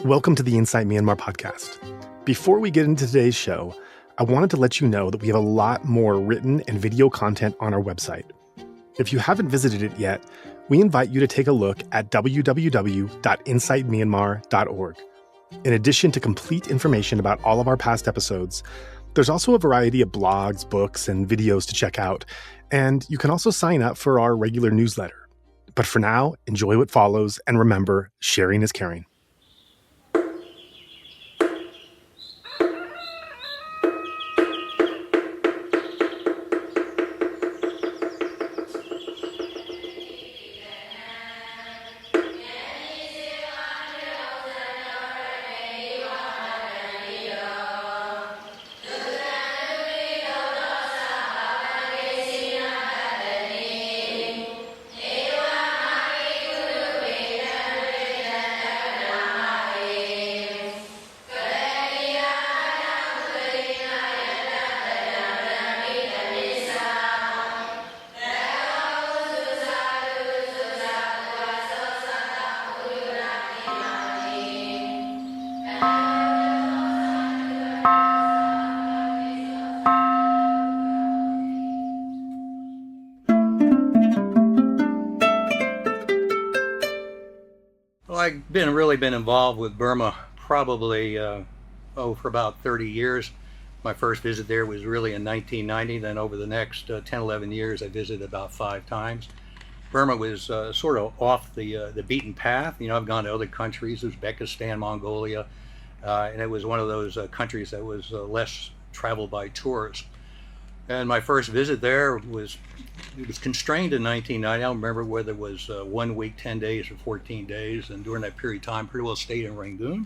Welcome to the Insight Myanmar podcast. Before we get into today's show, I wanted to let you know that we have a lot more written and video content on our website. If you haven't visited it yet, we invite you to take a look at www.insightmyanmar.org. In addition to complete information about all of our past episodes, there's also a variety of blogs, books, and videos to check out, and you can also sign up for our regular newsletter. But for now, enjoy what follows, and remember, sharing is caring. I've really been involved with Burma probably for about 30 years. My first visit there was really in 1990. Then over the next 10, 11 years, I visited about 5 times. Burma was sort of off the beaten path. You know, I've gone to other countries, Uzbekistan, Mongolia, and it was one of those countries that was less traveled by tourists. And my first visit there was constrained in 1990. I don't remember whether it was 1 week, 10 days, or 14 days. And during that period of time, pretty well stayed in Rangoon.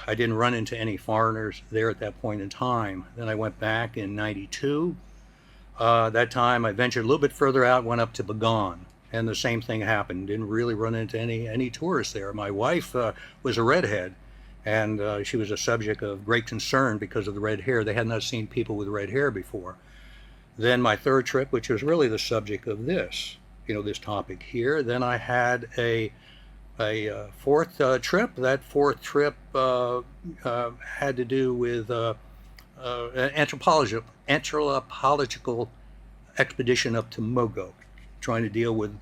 I didn't run into any foreigners there at that point in time. Then I went back in 92. That time I ventured a little bit further out, went up to Bagan. And the same thing happened. Didn't really run into any tourists there. My wife was a redhead. And she was a subject of great concern because of the red hair. They had not seen people with red hair before. Then my third trip, which was really the subject of this topic here. Then I had a fourth trip. That fourth trip had to do with an anthropological expedition up to Mogo, trying to deal with,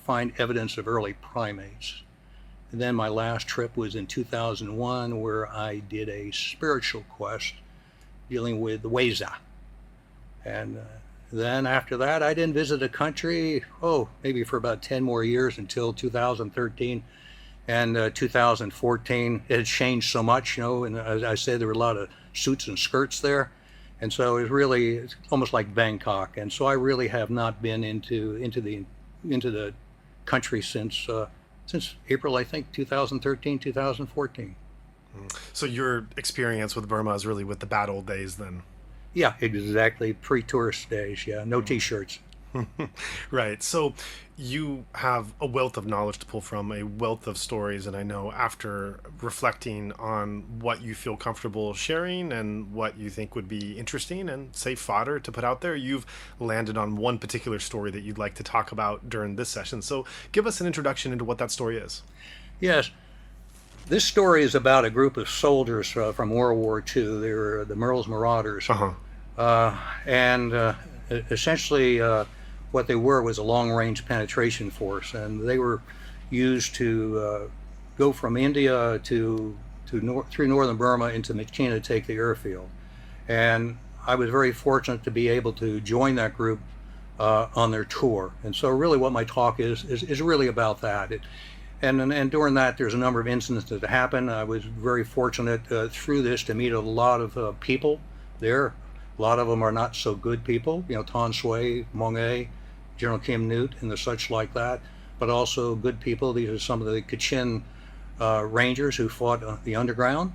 find evidence of early primates. And then my last trip was in 2001, where I did a spiritual quest dealing with the weikza. And then after that, I didn't visit a country, maybe for about 10 more years until 2013. And 2014, it had changed so much, and as I said, there were a lot of suits and skirts there. And so it's almost like Bangkok. And so I really have not been into the country since April, I think, 2013, 2014. So your experience with Burma is really with the bad old days then? Yeah, exactly. Pre-tourist days, yeah. No T-shirts. Right. So you have a wealth of knowledge to pull from, a wealth of stories, and I know after reflecting on what you feel comfortable sharing and what you think would be interesting and safe fodder to put out there, you've landed on one particular story that you'd like to talk about during this session. So give us an introduction into what that story is. Yes. This story is about a group of soldiers from World War II. They were the Merrill's Marauders. Essentially what they were was a long-range penetration force, and they were used to go from India through northern Burma into Myitkyina to take the airfield. And I was very fortunate to be able to join that group on their tour. And so really what my talk is really about that. And during that, there's a number of incidents that happened. I was very fortunate through this to meet a lot of people there. A lot of them are not so good people, Ton Sui, Mong A, General Kim Newt, and the such like that, but also good people. These are some of the Kachin Rangers who fought the underground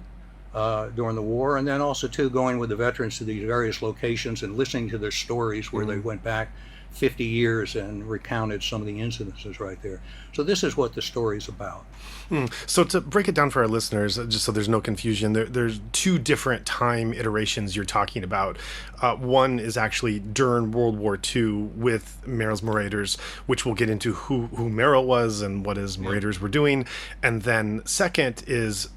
during the war, and then also too going with the veterans to these various locations and listening to their stories where they went back 50 years and recounted some of the incidences right there. So this is what the story is about. So to break it down for our listeners, just so there's no confusion, there's two different time iterations you're talking about. One is actually during World War II with Merrill's Marauders, which we'll get into who Merrill was and what his Marauders were doing. And then second is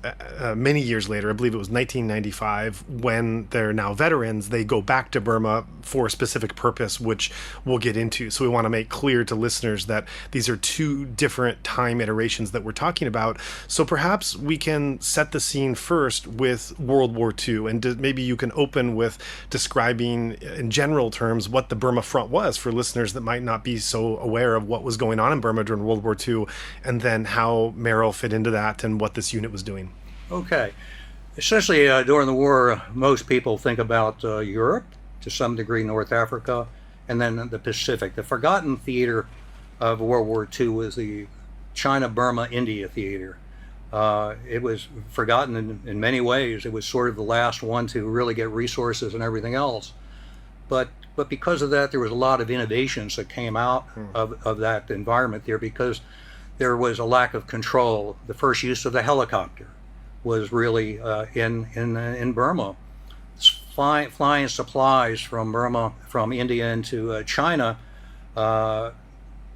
many years later, I believe it was 1995, when they're now veterans, they go back to Burma for a specific purpose, which we'll get into. So we want to make clear to listeners that these are two different time iterations that we're talking about. So perhaps we can set the scene first with World War II, and maybe you can open with describing in general terms what the Burma Front was for listeners that might not be so aware of what was going on in Burma during World War II, and then how Merrill fit into that and what this unit was doing. Okay. Essentially, during the war, most people think about Europe, to some degree North Africa, and then the Pacific. The forgotten theater of World War II was the China, Burma, India theater. It was forgotten in many ways. It was sort of the last one to really get resources and everything else. But because of that, there was a lot of innovations that came out of that environment there, because there was a lack of control. The first use of the helicopter was really in Burma. Flying supplies from Burma, from India into China,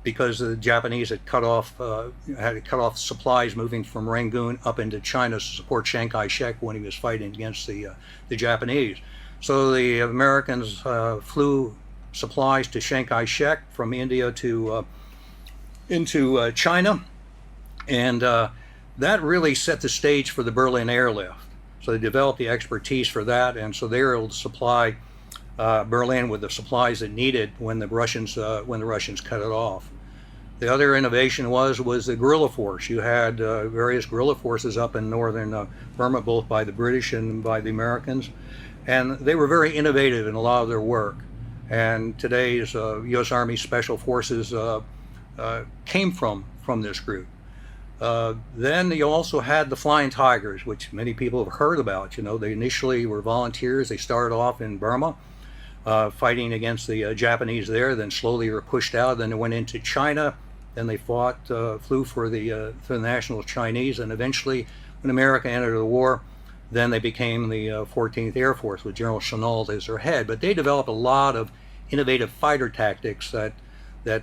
because the Japanese had cut off supplies moving from Rangoon up into China to support Chiang Kai-shek when he was fighting against the Japanese. So the Americans flew supplies to Chiang Kai-shek from India to into China, and that really set the stage for the Berlin airlift. So they developed the expertise for that, and so they were able to supply Berlin with the supplies it needed when the Russians cut it off. The other innovation was the guerrilla force. You had various guerrilla forces up in northern Burma, both by the British and by the Americans, and they were very innovative in a lot of their work. And today's U.S. Army Special Forces came from this group. Then you also had the Flying Tigers, which many people have heard about. You know, they initially were volunteers. They started off in Burma, fighting against the Japanese there, then slowly were pushed out. Then they went into China. Then they flew for the National Chinese, and eventually, when America entered the war, then they became the 14th Air Force with General Chennault as their head. But they developed a lot of innovative fighter tactics that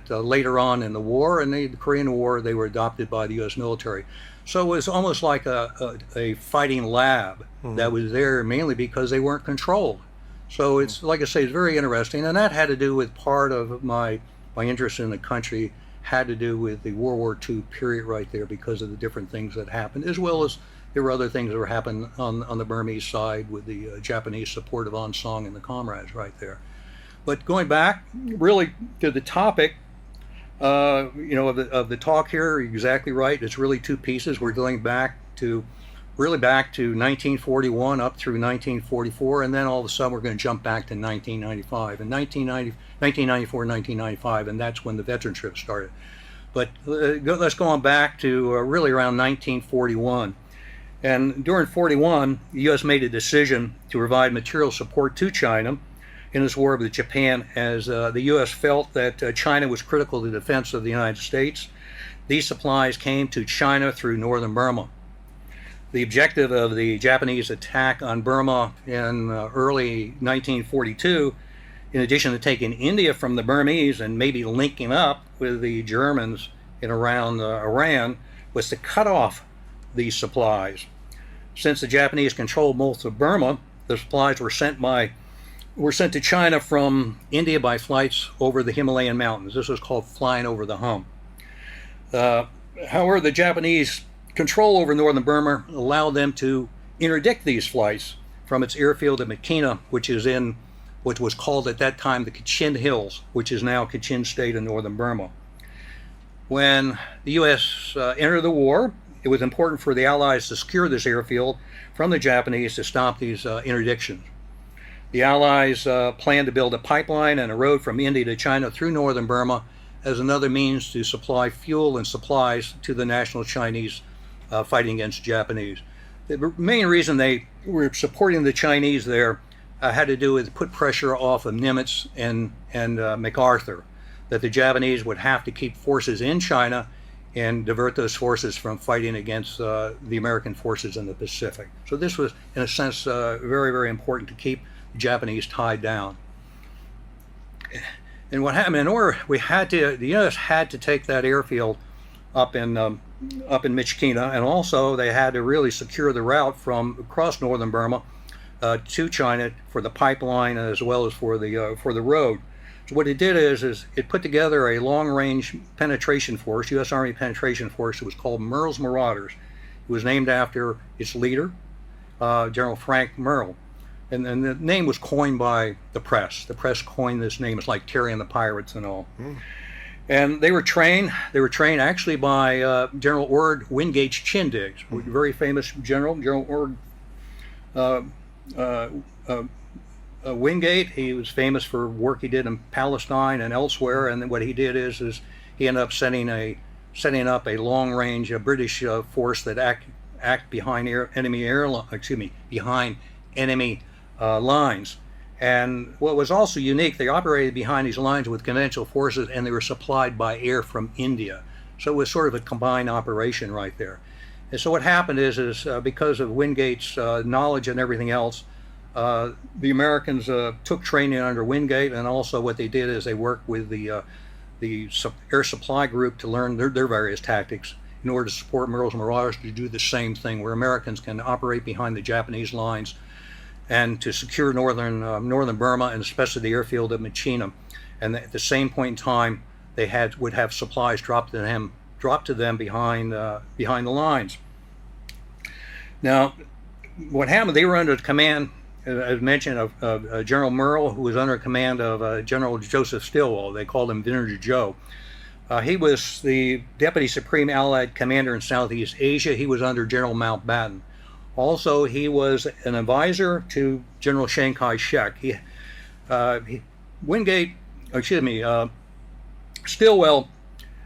later on in the war and the Korean War, they were adopted by the U.S. military. So it was almost like a fighting lab that was there mainly because they weren't controlled. So it's, like I say, it's very interesting, and that had to do with part of my interest in the country, had to do with the World War II period right there, because of the different things that happened, as well as there were other things that were happening on the Burmese side with the Japanese support of Aung San and the comrades right there. But going back really to the topic, of the talk here, you're exactly right. It's really two pieces. We're going back to 1941 up through 1944, and then all of a sudden we're going to jump back to 1995. And 1994, 1995, and that's when the veteran trip started. But let's go on back to really around 1941. And during 41, the U.S. made a decision to provide material support to China in this war with Japan, as the U.S. felt that China was critical to the defense of the United States. These supplies came to China through northern Burma. The objective of the Japanese attack on Burma in early 1942, in addition to taking India from the Burmese and maybe linking up with the Germans in around Iran, was to cut off these supplies. Since the Japanese controlled most of Burma, the supplies were sent to China from India by flights over the Himalayan mountains. This was called flying over the hump. However, the Japanese control over northern Burma allowed them to interdict these flights from its airfield at Myitkyina, which was called at that time the Kachin Hills, which is now Kachin State in northern Burma. When the U.S. entered the war, it was important for the Allies to secure this airfield from the Japanese to stop these interdictions. The Allies planned to build a pipeline and a road from India to China through northern Burma as another means to supply fuel and supplies to the National Chinese fighting against Japanese. The main reason they were supporting the Chinese there had to do with put pressure off of Nimitz and MacArthur. that the Japanese would have to keep forces in China and divert those forces from fighting against the American forces in the Pacific. So this was, in a sense, very, very important to keep the Japanese tied down. And what happened, in order, the U.S. had to take that airfield up in Myitkyina, and also they had to really secure the route from across northern Burma to China for the pipeline as well as for the road. So what it did is it put together a long-range penetration force, U.S. Army penetration force. It was called Merrill's Marauders. It was named after its leader, General Frank Merrill. And the name was coined by the press. The press coined this name. It's like Terry and the Pirates and all. Mm. And they were trained actually by General Ord Wingate's Chindigs, very famous general, General Ord Wingate. He was famous for work he did in Palestine and elsewhere, and what he did is he ended up setting up a long-range British force that act behind behind enemy lines. And what was also unique, they operated behind these lines with conventional forces, and they were supplied by air from India. So it was sort of a combined operation right there. And so what happened is because of Wingate's knowledge and everything else, the Americans took training under Wingate, and also what they did is they worked with the air supply group to learn their various tactics in order to support Merrill's Marauders to do the same thing, where Americans can operate behind the Japanese lines and to secure northern Burma, and especially the airfield of Myitkyina. And at the same point in time, they would have supplies dropped to them behind the lines. Now, what happened? They were under the command, as mentioned, of General Merrill, who was under command of General Joseph Stilwell. They called him Vinegar Joe. He was the Deputy Supreme Allied Commander in Southeast Asia. He was under General Mountbatten. Also, he was an advisor to General Chiang Kai-shek. Stilwell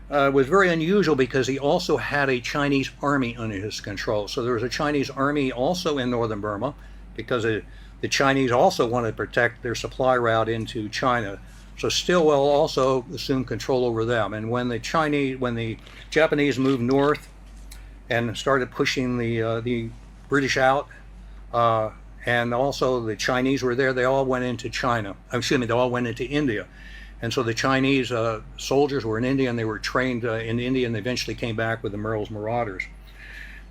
was very unusual because he also had a Chinese army under his control. So there was a Chinese army also in northern Burma because the Chinese also wanted to protect their supply route into China. So Stilwell also assumed control over them. And when the Japanese moved north and started pushing the British out, and also the Chinese were there, they all went into they all went into India. And so the Chinese soldiers were in India, and they were trained in India, and they eventually came back with the Merrill's Marauders.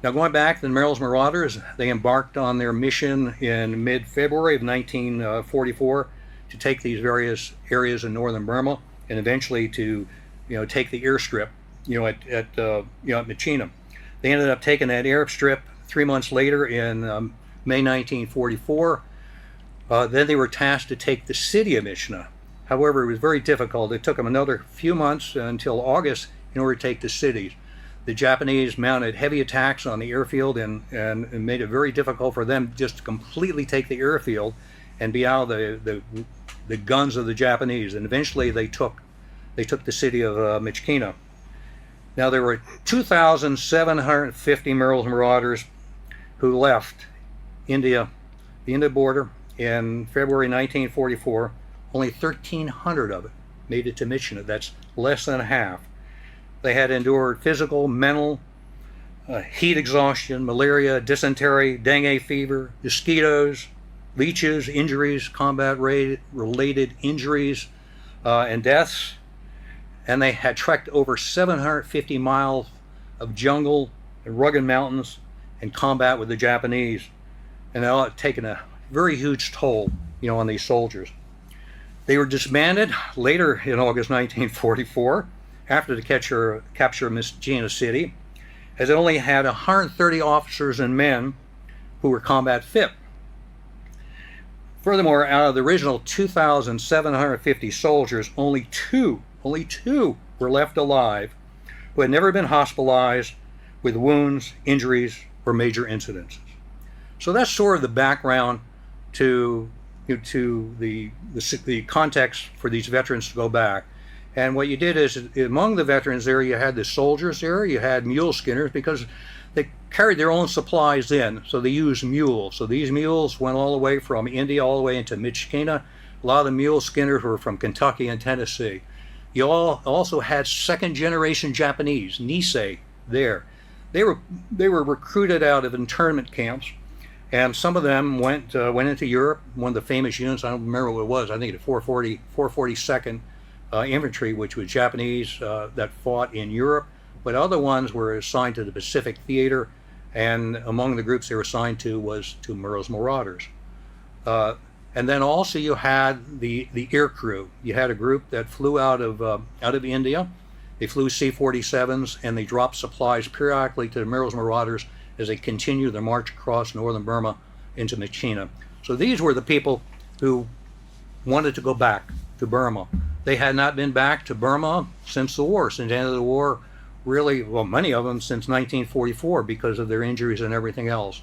Now, going back to the Merrill's Marauders, they embarked on their mission in mid-February of 1944 to take these various areas in northern Burma, and eventually to take the airstrip at Myitkyina. They ended up taking that airstrip 3 months later in May 1944. Then they were tasked to take the city of Myitkyina. However, it was very difficult. It took them another few months until August in order to take the cities. The Japanese mounted heavy attacks on the airfield and made it very difficult for them just to completely take the airfield and be out of the guns of the Japanese. And eventually they took the city of Myitkyina. Now, there were 2,750 Merrill's Marauders who left the India border in February 1944. Only 1,300 of it made it to Myitkyina. That's less than half. They had endured physical, mental, heat exhaustion, malaria, dysentery, dengue fever, mosquitoes, leeches, injuries, combat-related injuries, and deaths. And they had trekked over 750 miles of jungle and rugged mountains in combat with the Japanese. And that had taken a very huge toll, on these soldiers. They were disbanded later in August 1944 after the capture of Myitkyina City, as it only had 130 officers and men who were combat fit. Furthermore, out of the original 2,750 soldiers, only two were left alive who had never been hospitalized with wounds, injuries, or major incidences. So that's sort of the background to the context for these veterans to go back. And what you did is, among the veterans there, you had the soldiers there, you had mule skinners, because they carried their own supplies in, so they used mules. So these mules went all the way from India all the way into Myitkyina. A lot of the mule skinners were from Kentucky and Tennessee. You also had second-generation Japanese, Nisei, there. They were recruited out of internment camps, and some of them went into Europe. One of the famous units, I don't remember what it was, I think it was 442nd Infantry, which was Japanese that fought in Europe, but other ones were assigned to the Pacific Theater, and among the groups they were assigned to was to Merrill's Marauders. And then also you had the air crew. You had a group that flew out of India. They flew C-47s, and they dropped supplies periodically to the Merrill's Marauders as they continued their march across northern Burma into Myitkyina. So these were the people who wanted to go back to Burma. They had not been back to Burma since the war, since the end of the war, really, well, many of them since 1944 because of their injuries and everything else.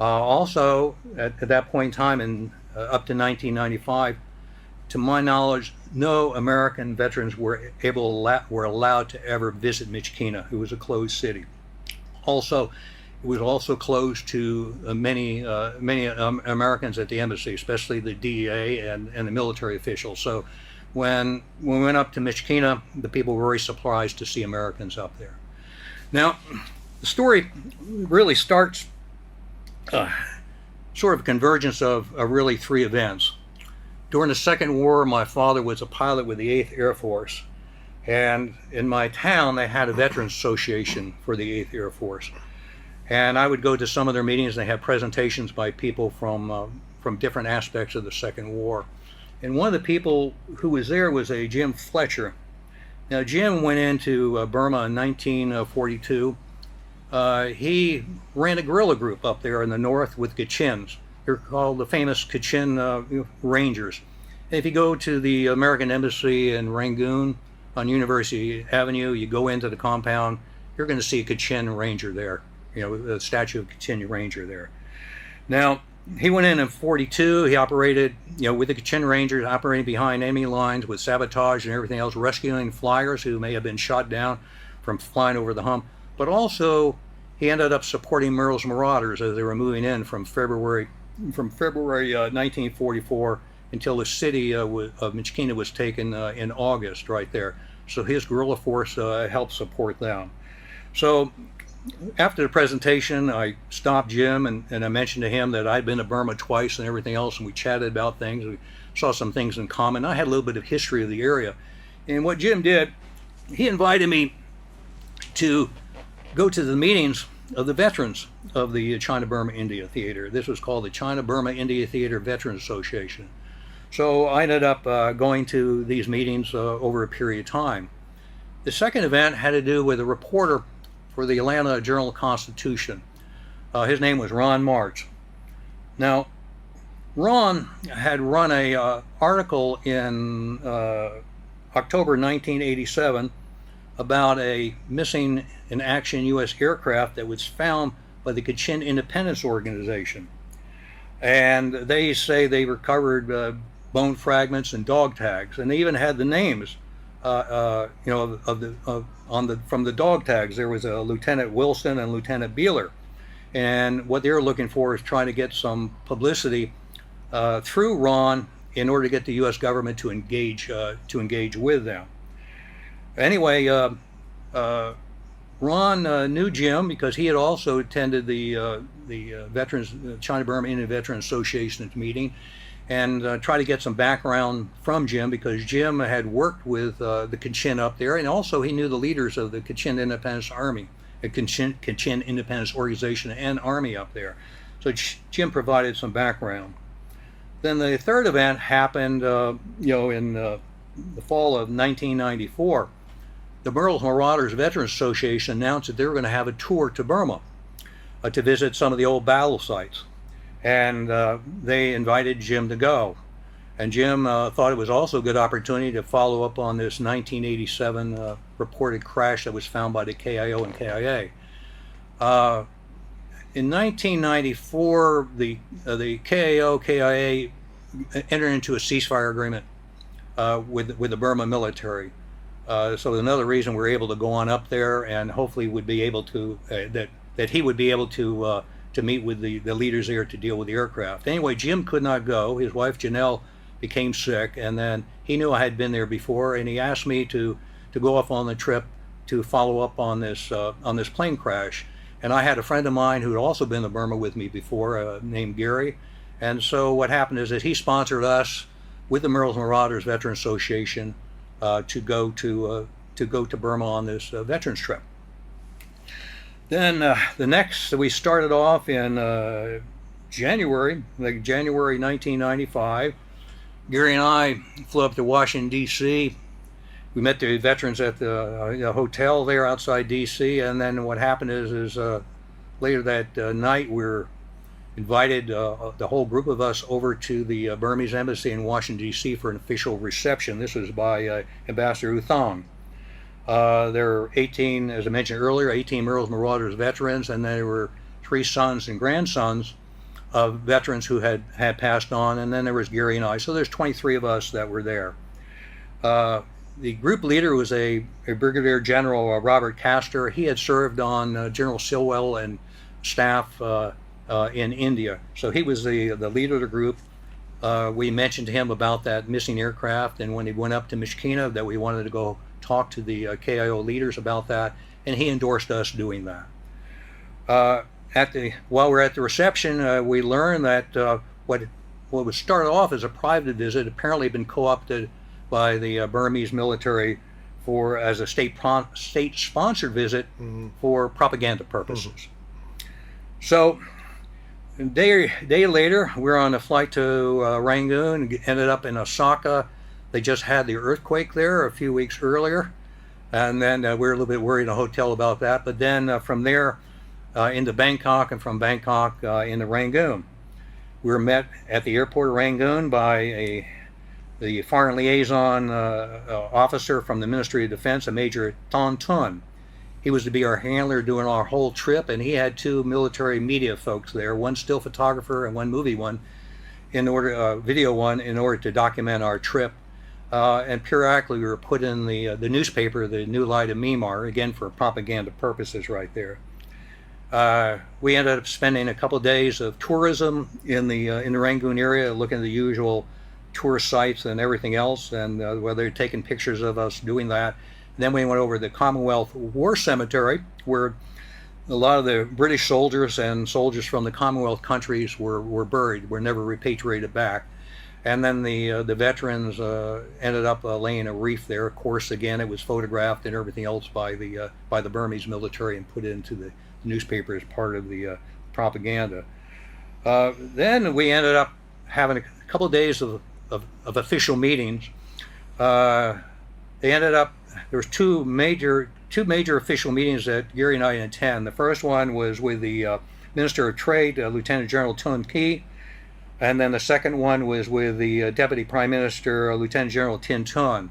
Also, at that point in time, and up to 1995, to my knowledge, no American veterans were allowed to ever visit Myitkyina. It was a closed city. Also, it was also closed to many Americans at the embassy, especially the DEA and the military officials. So when we went up to Myitkyina, the people were very surprised to see Americans up there. Now, the story really starts sort of a convergence of really three events. During the Second War, my father was a pilot with the 8th Air Force, and in my town they had a Veterans Association for the 8th Air Force. And I would go to some of their meetings, and they had presentations by people from different aspects of the Second War. And one of the people who was there was a Jim Fletcher. Now, Jim went into Burma in 1942. He ran a guerrilla group up there in the north with Kachins. They're called the famous Kachin Rangers. And if you go to the American Embassy in Rangoon on University Avenue, you go into the compound, you're going to see a Kachin Ranger there, the statue of Kachin Ranger there. Now, he went in 42. He operated, with the Kachin Rangers, operating behind enemy lines with sabotage and everything else, rescuing flyers who may have been shot down from flying over the hump. But also, he ended up supporting Merrill's Marauders as they were moving in from February 1944 until the city of Myitkyina was taken in August, right there. So his guerrilla force helped support them. So after the presentation, I stopped Jim and I mentioned to him that I'd been to Burma twice and everything else, and we chatted about things. We saw some things in common. I had a little bit of history of the area. And what Jim did, he invited me to go to the meetings of the veterans of the China-Burma India Theater. This was called the China-Burma India Theater Veterans Association. So I ended up going to these meetings over a period of time. The second event had to do with a reporter for the Atlanta Journal-Constitution. His name was Ron March. Now, Ron had run a article in October 1987 about a missing in action U.S. aircraft that was found by the Kachin Independence Organization. And they say they recovered bone fragments and dog tags, and they even had the names from the dog tags. There was a Lieutenant Wilson and Lieutenant Beeler, and what they were looking for is trying to get some publicity through Ron in order to get the U.S. government to engage with them. Anyway, Ron knew Jim because he had also attended the China-Burma Indian Veterans Association's meeting, and tried to get some background from Jim because Jim had worked with the Kachin up there, and also he knew the leaders of the Kachin Independence Army, the Kachin Independence Organization and Army up there. So Jim provided some background. Then the third event happened, in the fall of 1994. The Merrill's Marauders Veterans Association announced that they were going to have a tour to Burma to visit some of the old battle sites. And they invited Jim to go. And Jim thought it was also a good opportunity to follow up on this 1987 reported crash that was found by the KIO and KIA. In 1994, the KIO, KIA entered into a ceasefire agreement with the Burma military. So another reason we're able to go on up there, and hopefully would be able to that he would be able to meet with the leaders there to deal with the aircraft. Anyway, Jim could not go. His wife Janelle became sick, and then he knew I had been there before, and he asked me to go off on the trip to follow up on this plane crash. And I had a friend of mine who had also been to Burma with me before, named Gary. And so what happened is that he sponsored us with the Marauders Veteran Association to go to Burma on this veterans trip. Then we started off in January 1995. Gary and I flew up to Washington, D.C. We met the veterans at the hotel there outside D.C. And then what happened is later that night we were invited, the whole group of us, over to the Burmese embassy in Washington, D.C. for an official reception. This was by Ambassador U Thong. There were 18, as I mentioned earlier, 18 Merrill's Marauders veterans, and there were 3 sons and grandsons of veterans who had passed on, and then there was Gary and I. So there's 23 of us that were there. The group leader was a Brigadier General, Robert Castor. He had served on General Silwell and staff in India. So he was the leader of the group. We mentioned to him about that missing aircraft, and when he went up to Myitkyina, that we wanted to go talk to the KIO leaders about that, and he endorsed us doing that. While we're at the reception, we learned that what was started off as a private visit apparently had been co-opted by the Burmese military as a state-sponsored visit for propaganda purposes. So a day later, we're on a flight to Rangoon, ended up in Osaka. They just had the earthquake there a few weeks earlier, and then we were a little bit worried in a hotel about that. But then from there into Bangkok, and from Bangkok into Rangoon. We were met at the airport of Rangoon by the foreign liaison officer from the Ministry of Defense, a Major Ton Tun. He was to be our handler during our whole trip, and he had 2 military media folks there, one still photographer and one movie one, video one, in order to document our trip. And periodically we were put in the newspaper, the New Light of Myanmar, again for propaganda purposes right there. We ended up spending a couple of days of tourism in the Rangoon area, looking at the usual tourist sites and everything else, and where they're taking pictures of us doing that. And then we went over to the Commonwealth War Cemetery, where a lot of the British soldiers and soldiers from the Commonwealth countries were buried, were never repatriated back. And then the veterans ended up laying a wreath there. Of course, again, it was photographed and everything else by the Burmese military and put into the newspaper as part of the propaganda. Then we ended up having a couple of days of official meetings. There was two major official meetings that Gary and I attend. The first one was with the Minister of Trade, Lieutenant General Tun Ki, and then the second one was with the Deputy Prime Minister, Lieutenant General Tin Tun.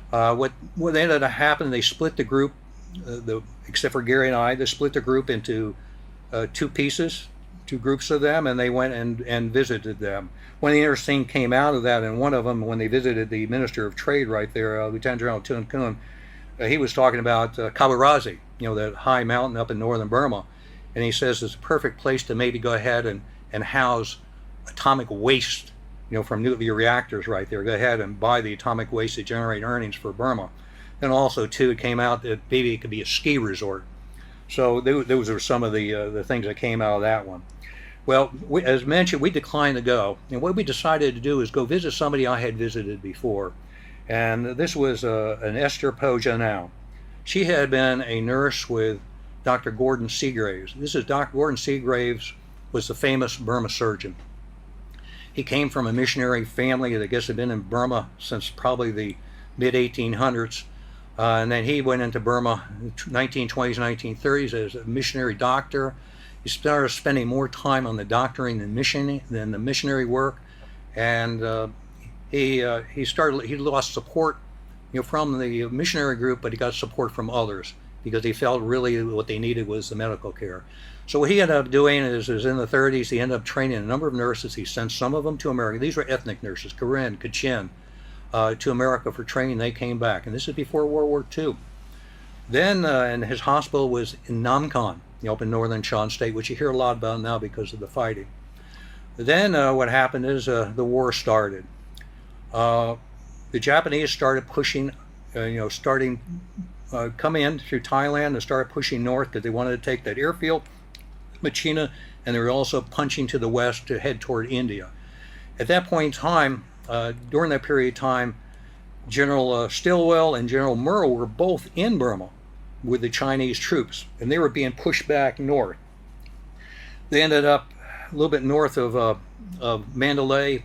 What ended up happening, they split the group, except for Gary and I, they split the group into 2 pieces, 2 groups of them, and they went and visited them. One interesting came out of that, and one of them, when they visited the Minister of Trade right there, Lieutenant General Tun Kun, he was talking about Kabarazi, that high mountain up in northern Burma, and he says it's a perfect place to maybe go ahead and house atomic waste, from nuclear reactors right there. Go ahead and buy the atomic waste to generate earnings for Burma. And also, too, it came out that maybe it could be a ski resort. So those are some of the things that came out of that one. Well, as mentioned, we declined to go. And what we decided to do is go visit somebody I had visited before. And this was an Esther Pojanau. She had been a nurse with Dr. Gordon Seagraves. This is Dr. Gordon Seagraves was the famous Burma surgeon. He came from a missionary family that I guess had been in Burma since probably the mid-1800s. And then he went into Burma in 1920s, 1930s as a missionary doctor. He started spending more time on the doctoring than the missionary work. And he lost support from the missionary group, but he got support from others because he felt really what they needed was the medical care. So what he ended up doing is in the 30s, he ended up training a number of nurses. He sent some of them to America. These were ethnic nurses, Karen, Kachin, to America for training. They came back, and this is before World War II. Then, and his hospital was in Namkan, up in northern Shan State, which you hear a lot about now because of the fighting. Then what happened is the war started. The Japanese started pushing, come in through Thailand and started pushing north because they wanted to take that airfield, Myitkyina, and they were also punching to the west to head toward India. At that point in time, during that period of time, General Stilwell and General Merrill were both in Burma with the Chinese troops, and they were being pushed back north. They ended up a little bit north of Mandalay.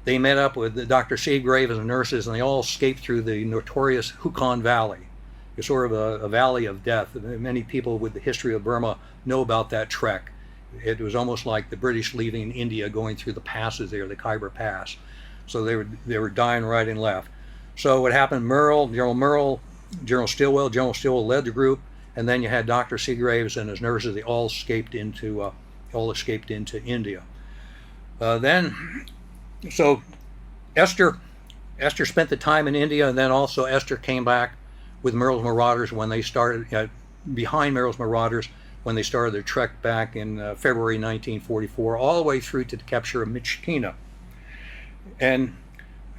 They met up with Dr. Seagrave and the nurses, and they all escaped through the notorious Hukon Valley. It's sort of a valley of death. Many people with the history of Burma know about that trek. It was almost like the British leaving India, going through the passes there, the Khyber Pass. So they were dying right and left. So what happened? General Merrill, General Stilwell led the group, and then you had Dr. Seagraves and his nurses. They all escaped into India. So Esther spent the time in India, and then also Esther came back with Merrill's Marauders when they started, behind Merrill's Marauders, when they started their trek back in February 1944, all the way through to the capture of Myitkyina. And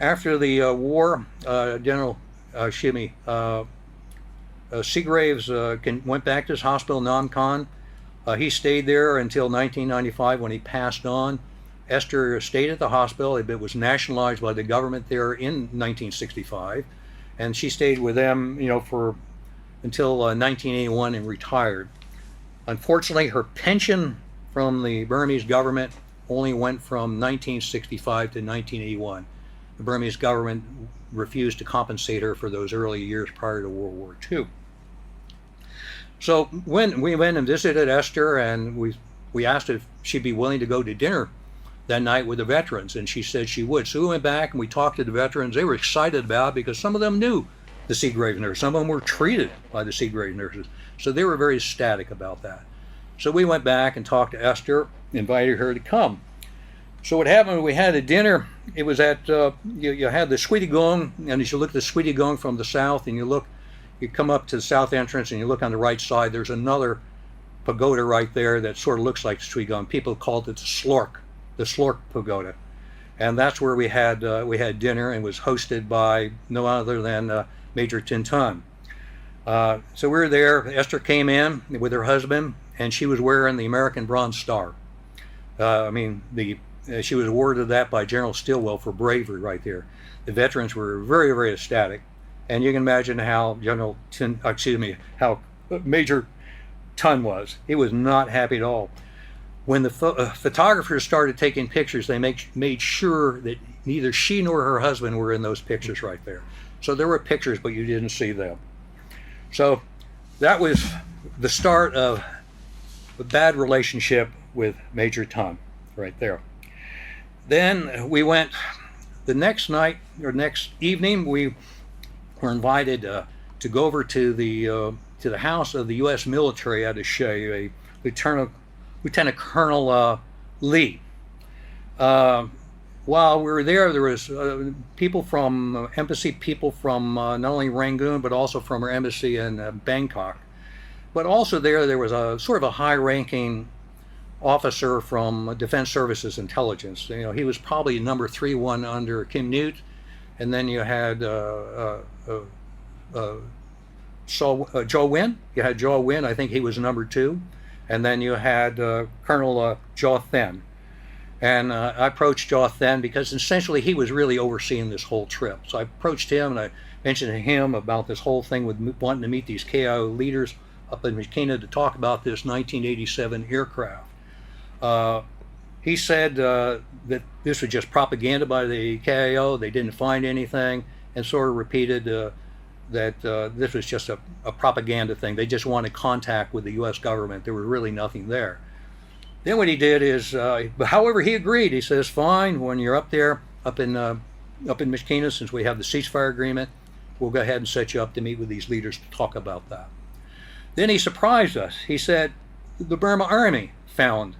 after the war, Seagraves went back to his hospital, Nam Khan. He stayed there until 1995 when he passed on. Esther stayed at the hospital. It was nationalized by the government there in 1965, and she stayed with them, until 1981 and retired. Unfortunately, her pension from the Burmese government only went from 1965 to 1981. The Burmese government refused to compensate her for those early years prior to World War II. So when we went and visited Esther, and we asked if she'd be willing to go to dinner that night with the veterans, and she said she would. So we went back and we talked to the veterans. They were excited about it because some of them knew the Seagrave nurse. Some of them were treated by the Seagrave nurses. So they were very ecstatic about that. So we went back and talked to Esther, invited her to come. So what happened, we had a dinner. It was at, you had the Sweetie Gong, and as you look at the Sweetie Gong from the south, and you come up to the south entrance and you look on the right side, there's another pagoda right there that sort of looks like the Sweetie Gong. People called it the Slork Pagoda. And that's where we had dinner, and was hosted by no other than Major Tintan. So we were there. Esther came in with her husband, and she was wearing the American Bronze Star. She was awarded that by General Stilwell for bravery right there. The veterans were very, very ecstatic, and you can imagine how how Major Tun was. He was not happy at all. When the photographers started taking pictures, they made sure that neither she nor her husband were in those pictures right there. So there were pictures, but you didn't see them. So that was the start of a bad relationship with Major Tun right there. Then we went the next night, or next evening, we were invited to go over to the house of the U.S. military attaché, Lieutenant Colonel Lee. While we were there was people from embassy, people from not only Rangoon but also from our embassy in Bangkok. But also there was a sort of a high-ranking officer from Defense Services Intelligence. He was probably number 3-1 under Kim Newt, and then you had Joe Win. You had Joe Win. I think he was number 2, and then you had Colonel Joe Then. And I approached Joe Then because essentially he was really overseeing this whole trip. So I approached him and I mentioned to him about this whole thing with wanting to meet these KIO leaders up in Myitkyina to talk about this 1987 aircraft. He said that this was just propaganda by the KIO. They didn't find anything, and sort of repeated that this was just a propaganda thing. They just wanted contact with the U.S. government. There was really nothing there. Then what he did is, however, he agreed. He says, fine, when you're up there, up in Myitkyina, since we have the ceasefire agreement, we'll go ahead and set you up to meet with these leaders to talk about that. Then he surprised us. He said the Burma Army found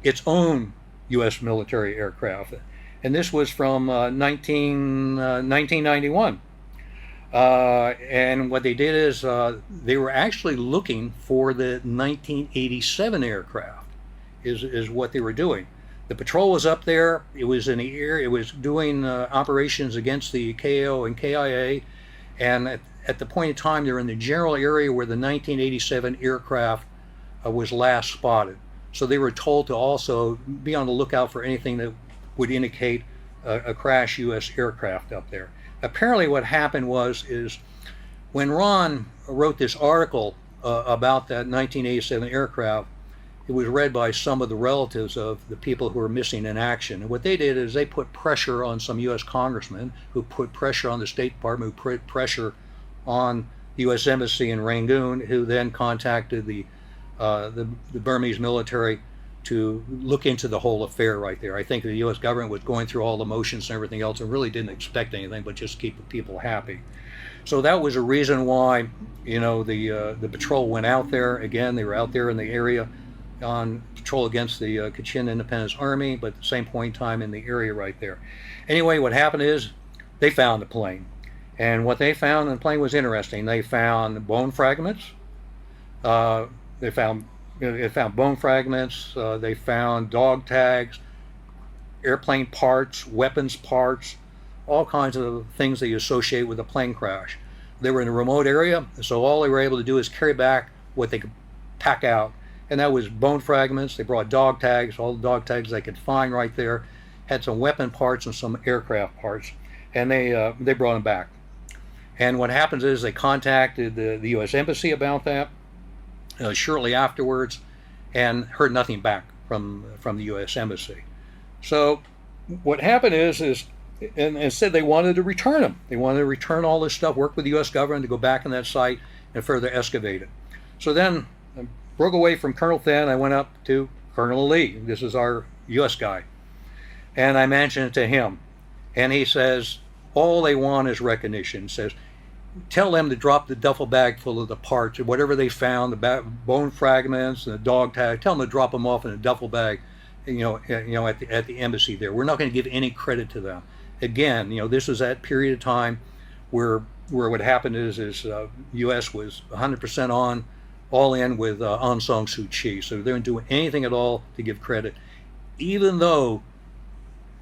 its own U.S. military aircraft, and this was from 1991. And what they did is they were actually looking for the 1987 aircraft, is what they were doing. The patrol was up there. It was in the air. It was doing operations against the KO and KIA, and at the point in time, they're in the general area where the 1987 aircraft was last spotted. So they were told to also be on the lookout for anything that would indicate a crashed U.S. aircraft up there. Apparently, what happened is when Ron wrote this article about that 1987 aircraft, it was read by some of the relatives of the people who were missing in action. And what they did is they put pressure on some U.S. congressmen, who put pressure on the State Department, who put pressure on the U.S. Embassy in Rangoon, who then contacted the Burmese military to look into the whole affair right there. I think the U.S. government was going through all the motions and everything else and really didn't expect anything but just keep the people happy. So that was a reason why, the patrol went out there. Again, they were out there in the area on patrol against the Kachin Independence Army, but at the same point in time in the area right there. Anyway, what happened is they found the plane. And what they found in the plane was interesting. They found bone fragments. They found bone fragments. They found dog tags, airplane parts, weapons parts, all kinds of things that you associate with a plane crash. They were in a remote area, so all they were able to do is carry back what they could pack out. And that was bone fragments. They brought dog tags, all the dog tags they could find right there, had some weapon parts and some aircraft parts, and they brought them back. And what happens is they contacted the U.S. Embassy about that shortly afterwards, and heard nothing back from the U.S. Embassy. So what happened is and said they wanted to return them. They wanted to return all this stuff, work with the U.S. government to go back on that site and further excavate it. So then I broke away from Colonel Thin. I went up to Colonel Lee. This is our U.S. guy. And I mentioned it to him. And he says, all they want is recognition. He says, tell them to drop the duffel bag full of the parts, or whatever they found, the bone fragments, and the dog tag. Tell them to drop them off in a duffel bag, at the embassy there. We're not going to give any credit to them. Again, this was that period of time where what happened is U.S. was 100% all in with Aung San Suu Kyi. So they didn't do anything at all to give credit, even though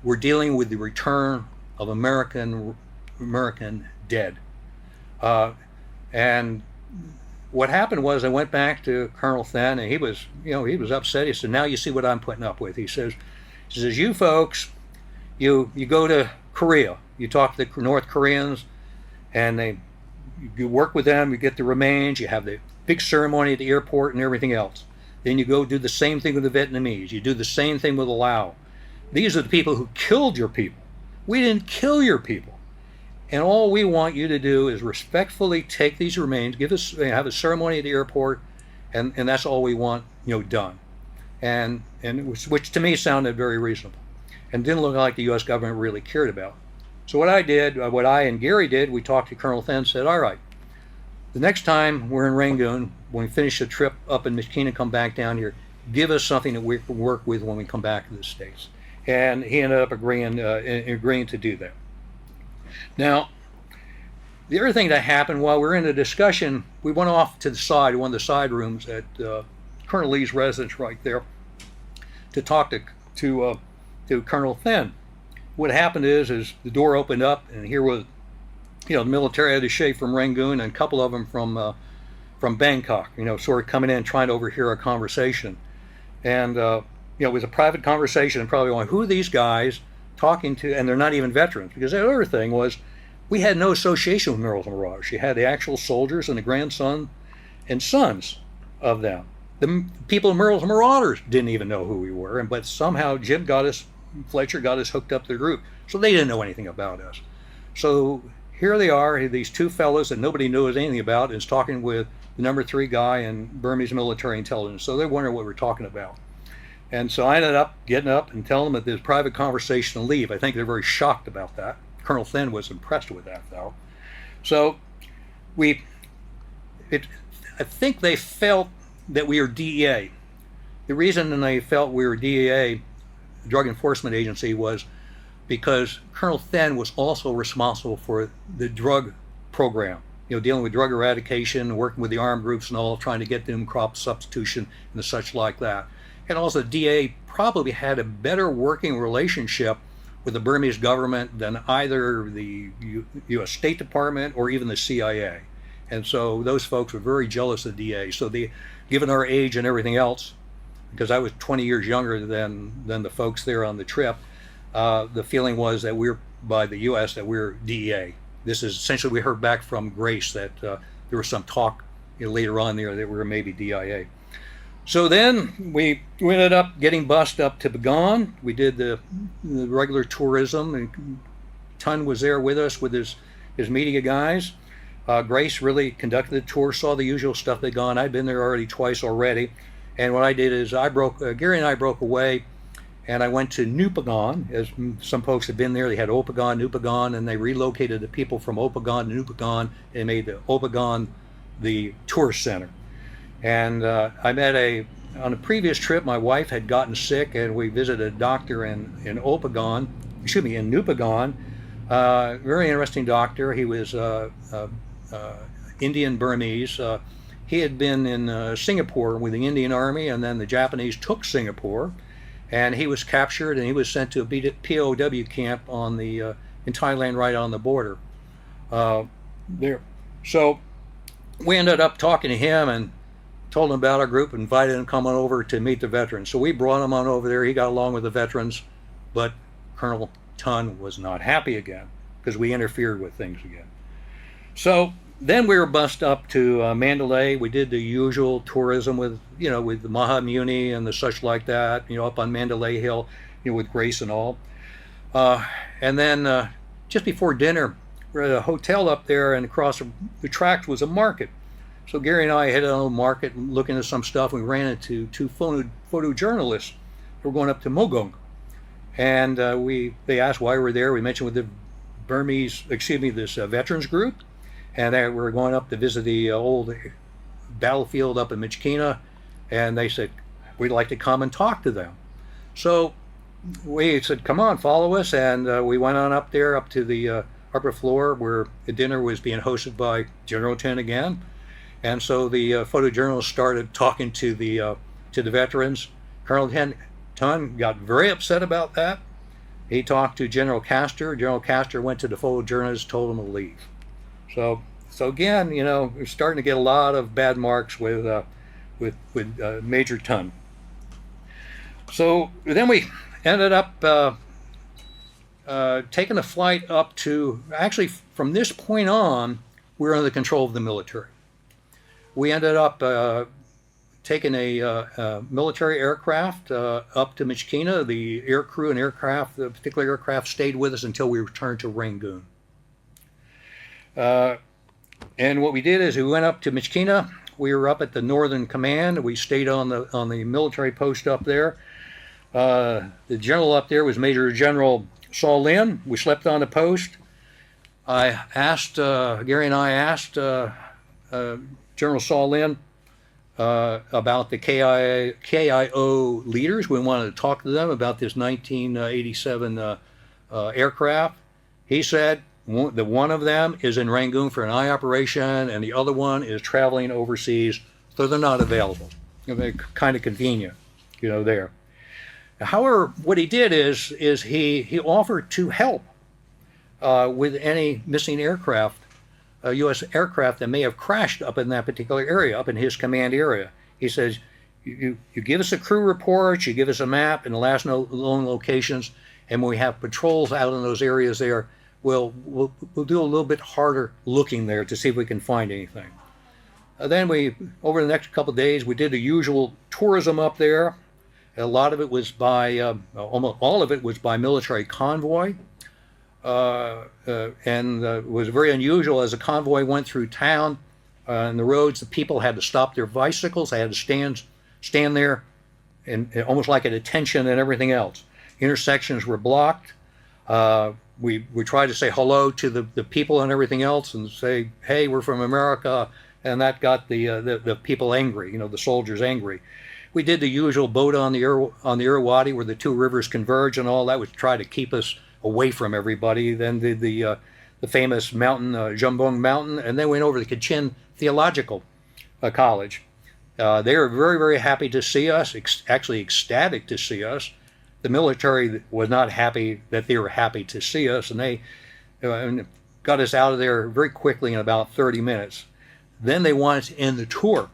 we're dealing with the return of American dead. And what happened was I went back to Colonel Thin, and he was upset. He said, now you see what I'm putting up with. He says, you folks, you go to Korea, you talk to the North Koreans, and you work with them, you get the remains, you have the big ceremony at the airport and everything else. Then you go do the same thing with the Vietnamese. You do the same thing with the Lao. These are the people who killed your people. We didn't kill your people. And all we want you to do is respectfully take these remains, have a ceremony at the airport, and that's all we want, done. And which to me sounded very reasonable, and didn't look like the U.S. government really cared about. So what I and Gary did, we talked to Colonel Thin, said, all right, the next time we're in Rangoon, when we finish the trip up in Myitkyina, come back down here, give us something that we can work with when we come back to the States. And he ended up agreeing to do that. Now, the other thing that happened while we were in the discussion, we went off to the side, one of the side rooms at Colonel Lee's residence right there, to talk to Colonel Thin. What happened is the door opened up, and here was, the military attaché from Rangoon, and a couple of them from Bangkok, sort of coming in trying to overhear our conversation. And it was a private conversation, and probably going, who are these guys talking to? And they're not even veterans, because the other thing was, we had no association with Merrill and Marauders. You had the actual soldiers and the grandson and sons of them. The people of Merrill and Marauders didn't even know who we were, but somehow Fletcher got us hooked up to the group. So they didn't know anything about us. So here they are, these two fellows that nobody knows anything about, is talking with the number 3 guy in Burmese military intelligence. So they're wondering what we're talking about. And so I ended up getting up and telling them that there's private conversation and leave. I think they're very shocked about that. Colonel Thin was impressed with that, though. So I think they felt that we were DEA. The reason they felt we were DEA, Drug Enforcement Agency, was because Colonel Thin was also responsible for the drug program, dealing with drug eradication, working with the armed groups and all, trying to get them crop substitution and such like that. and also the DA probably had a better working relationship with the Burmese government than either the U.S. State Department or even the CIA. And so those folks were very jealous of the DA. So given our age and everything else, because I was 20 years younger than the folks there on the trip, the feeling was that we're, by the U.S., that we're DEA. This is essentially, we heard back from Grace that there was some talk later on there that we were maybe DIA. So then we ended up getting bused up to Bagan. We did the regular tourism, and Ton was there with us with his media guys. Grace really conducted the tour, saw the usual stuff they'd gone. I'd been there already twice already. And what I did is Gary and I broke away, and I went to Nupagan, as some folks had been there. They had Opagan, Nupagan, and they relocated the people from Opagan to Nupagan and made the Opagan the tourist center. And I met on a previous trip, my wife had gotten sick, and we visited a doctor in Nupagan. Very interesting doctor. He was Indian Burmese. He had been in Singapore with the Indian Army, and then the Japanese took Singapore, and he was captured, and he was sent to a POW camp in Thailand, right on the border there. So we ended up talking to him and told him about our group, invited him to come on over to meet the veterans. So we brought him on over there. He got along with the veterans, but Colonel Ton was not happy again because we interfered with things again. So then we were bused up to Mandalay. We did the usual tourism with the Maha Muni and the such like that, up on Mandalay Hill, with Grace and all. And then just before dinner, we're at a hotel up there, and across the tracks was a market. So Gary and I headed on the market and looking at some stuff. We ran into two photojournalists who were going up to Mogong. And they asked why we were there. We mentioned with the this veterans group. And we were going up to visit the old battlefield up in Myitkyina. And they said, we'd like to come and talk to them. So we said, come on, follow us. And we went on up there, up to the upper floor where the dinner was being hosted by General Ten again. And so the photojournalist started talking to the veterans. Colonel Ton got very upset about that. He talked to General Castor. General Castor went to the photojournalist, told him to leave. So again, we're starting to get a lot of bad marks with Major Ton. So then we ended up taking a flight up to, actually from this point on, we're under the control of the military. We ended up taking a military aircraft up to Myitkyina. The air crew and aircraft, the particular aircraft, stayed with us until we returned to Rangoon. And what we did is we went up to Myitkyina. We were up at the Northern Command. We stayed on the military post up there. The general up there was Major General Saul Lin. We slept on the post. Gary and I asked General Saul Lin about the KIO leaders. We wanted to talk to them about this 1987 aircraft. He said that one of them is in Rangoon for an eye operation, and the other one is traveling overseas, so they're not available. They're kind of convenient, there. However, what he did is he offered to help with any missing aircraft, U.S. aircraft that may have crashed up in that particular area, up in his command area. He says, you give us a crew report, you give us a map and the last known locations, and when we have patrols out in those areas there, we'll do a little bit harder looking there to see if we can find anything. Then over the next couple of days, we did the usual tourism up there. A lot of it was almost all of it was by military convoy. And it was very unusual as a convoy went through town and the roads. The people had to stop their bicycles. They had to stand there, and almost like at attention and everything else. Intersections were blocked. We tried to say hello to the people and everything else, and say, "Hey, we're from America," and that got the people angry. The soldiers angry. We did the usual boat on the Irrawaddy where the two rivers converge and all that, was try to keep us away from everybody. Then did the famous mountain, Jumbung Mountain, and then went over to Kachin Theological College. They were very, very happy to see us, actually ecstatic to see us. The military was not happy that they were happy to see us, and they got us out of there very quickly in about 30 minutes. Then they wanted to end the tour.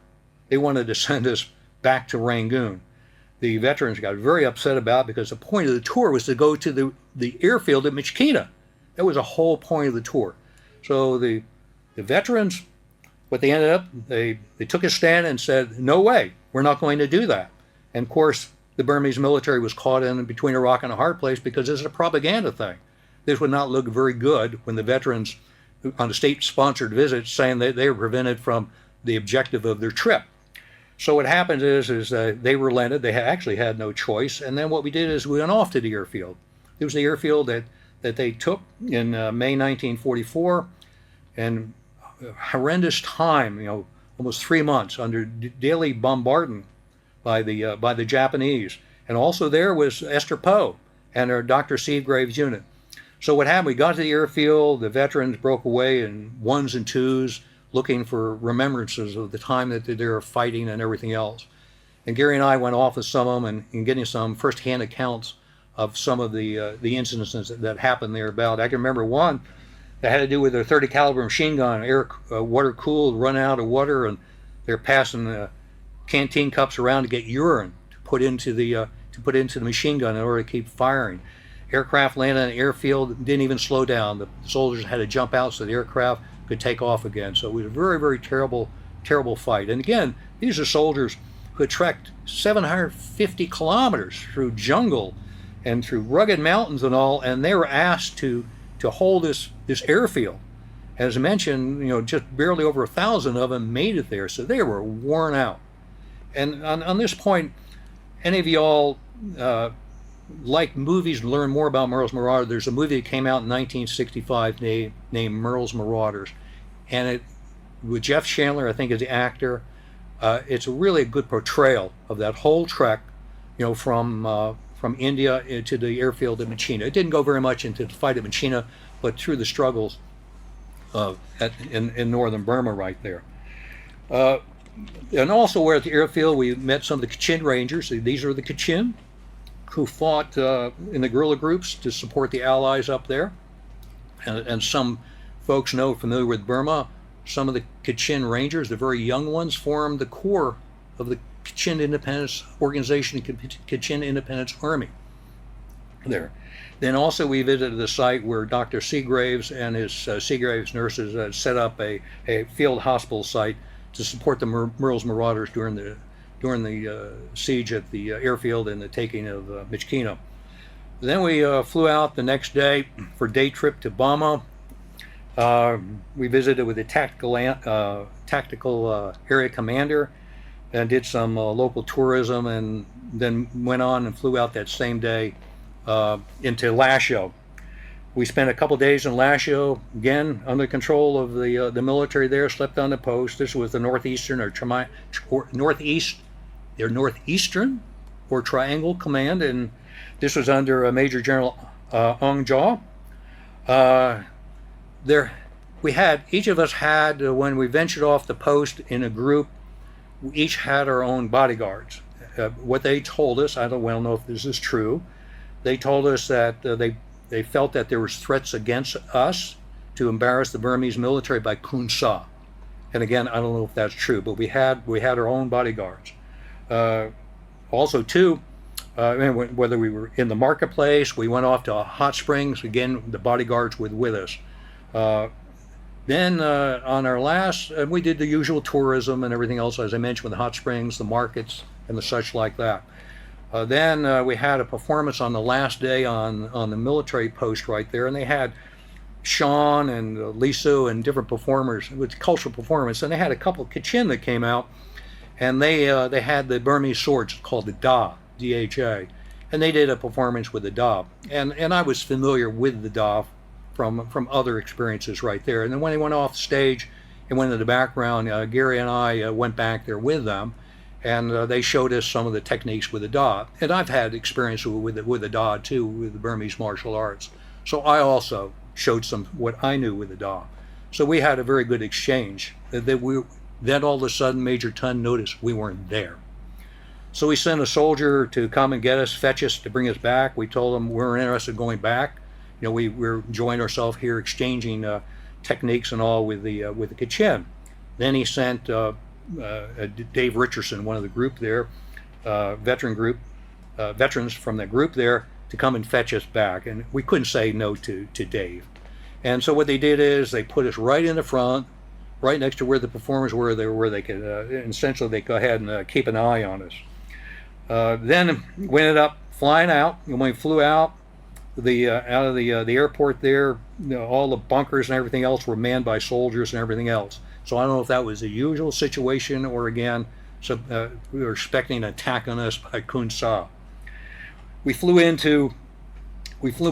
They wanted to send us back to Rangoon. The veterans got very upset about it because the point of the tour was to go to the airfield at Myitkyina. That was the whole point of the tour. So the veterans, what they ended up, they took a stand and said, no way, we're not going to do that. And of course, the Burmese military was caught in between a rock and a hard place because this is a propaganda thing. This would not look very good when the veterans on a state-sponsored visit saying that they were prevented from the objective of their trip. So what happened is they relented. They actually had no choice. And then what we did is we went off to the airfield. It was the airfield that they took in May 1944, and horrendous time, almost 3 months under daily bombardment by the Japanese. And also there was Esther Poe and her Dr. Seagrave's unit. So what happened, we got to the airfield, the veterans broke away in ones and twos, looking for remembrances of the time that they were fighting and everything else. And Gary and I went off with some of them and getting some first-hand accounts of some of the incidents that happened thereabout. I can remember one that had to do with their 30 caliber machine gun, water cooled, run out of water, and they're passing canteen cups around to get urine to put into the machine gun in order to keep firing. Aircraft landed on the airfield, didn't even slow down. The soldiers had to jump out so the aircraft could take off again. So it was a very, very terrible, terrible fight. And again, these are soldiers who had trekked 750 kilometers through jungle and through rugged mountains and all, and they were asked to hold this airfield. As I mentioned, just barely over 1,000 of them made it there, so they were worn out. And on this point, any of y'all like movies and learn more about Merrill's Marauders, there's a movie that came out in 1965 named Merrill's Marauders, and with Jeff Chandler, I think, as the actor. It's a really good portrayal of that whole trek, from India to the airfield at Myitkyina. It didn't go very much into the fight at Myitkyina, but through the struggles in northern Burma right there. And also, we're at the airfield, we met some of the Kachin Rangers. These are the Kachin who fought in the guerrilla groups to support the Allies up there. And some folks familiar with Burma, some of the Kachin Rangers, the very young ones, formed the core of the Kachin Independence Organization, Kachin Independence Army there. Then also we visited the site where Dr. Seagraves and his Seagraves nurses set up a field hospital site to support the Merrill's Marauders during the siege at the airfield and the taking of Myitkyina. Then we flew out the next day for a day trip to Bama. We visited with the tactical area commander and did some local tourism, and then went on and flew out that same day into Lashio. We spent a couple days in Lashio, again under control of the military there, slept on the post. This was the northeastern northeastern or Triangle Command, and this was under Major General Ong Jaw. Each of us had, when we ventured off the post in a group, we each had our own bodyguards. What they told us, I don't well know if this is true, they told us that they felt that there was threats against us to embarrass the Burmese military by Kun Sa. And again, I don't know if that's true, but we had our own bodyguards. Also, too, whether we were in the marketplace, we went off to hot springs, again, the bodyguards were with us. Then on our last, we did the usual tourism and everything else, as I mentioned, with the hot springs, the markets, and the such like that. Then we had a performance on the last day on the military post right there, and they had Sean and Lisu and different performers with cultural performance, and they had a couple of Kachin that came out, and they had the Burmese swords called the Da, D-H-A, and they did a performance with the Da, and I was familiar with the Da from other experiences right there. And then when they went off stage and went into the background, Gary and I went back there with them, and they showed us some of the techniques with the Da. And I've had experience with the Da too, with the Burmese martial arts. So I also showed some what I knew with the Da. So we had a very good exchange. Then all of a sudden, Major Ton noticed we weren't there. So we sent a soldier to come and get us, fetch us, to bring us back. We told him we weren't interested in going back. You know, we're enjoying ourselves here, exchanging techniques and all with the Kachin. Then he sent Dave Richardson, one of the group there, veterans from that group there, to come and fetch us back. And we couldn't say no to Dave. And so what they did is they put us right in the front, right next to where the performers were, where they could, essentially they go ahead and keep an eye on us. Then we ended up flying out, and when we flew out, out of the airport there, you know, all the bunkers and everything else were manned by soldiers and everything else. So I don't know if that was the usual situation or again, so we were expecting an attack on us by Kun Sa. We flew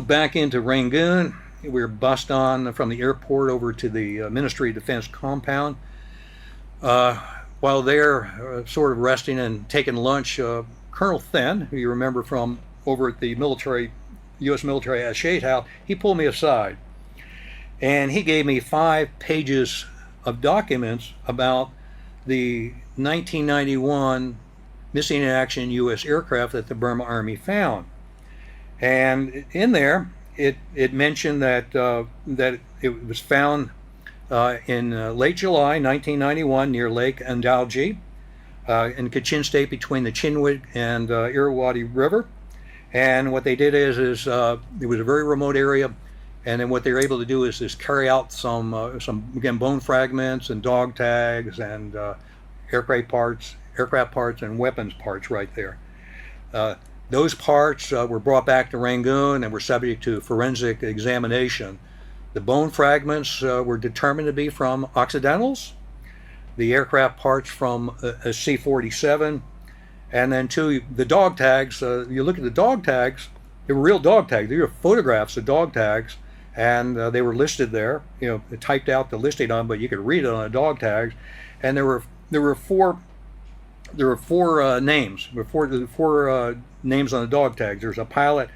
back into Rangoon. We were bussed on from the airport over to the Ministry of Defense compound. While there, sort of resting and taking lunch, Colonel Thin, who you remember from over at the U.S. military attaché house, he pulled me aside, and he gave me 5 pages of documents about the 1991 missing in action U.S. aircraft that the Burma Army found. And in there, it mentioned that it was found in late July 1991 near Lake Andalji in Kachin State between the Chinwood and Irrawaddy River. And what they did is it was a very remote area, and then what they were able to do is carry out some again, bone fragments and dog tags and aircraft parts and weapons parts right there. Those parts were brought back to Rangoon and were subject to forensic examination. The bone fragments were determined to be from Occidentals, the aircraft parts from a C-47, and then the dog tags. You look at the dog tags, they were real dog tags. They were photographs of dog tags, and they were listed there. You know, they typed out the listing on, but you could read it on the dog tags. And there were four names. There were four names on the dog tags. There's a pilot,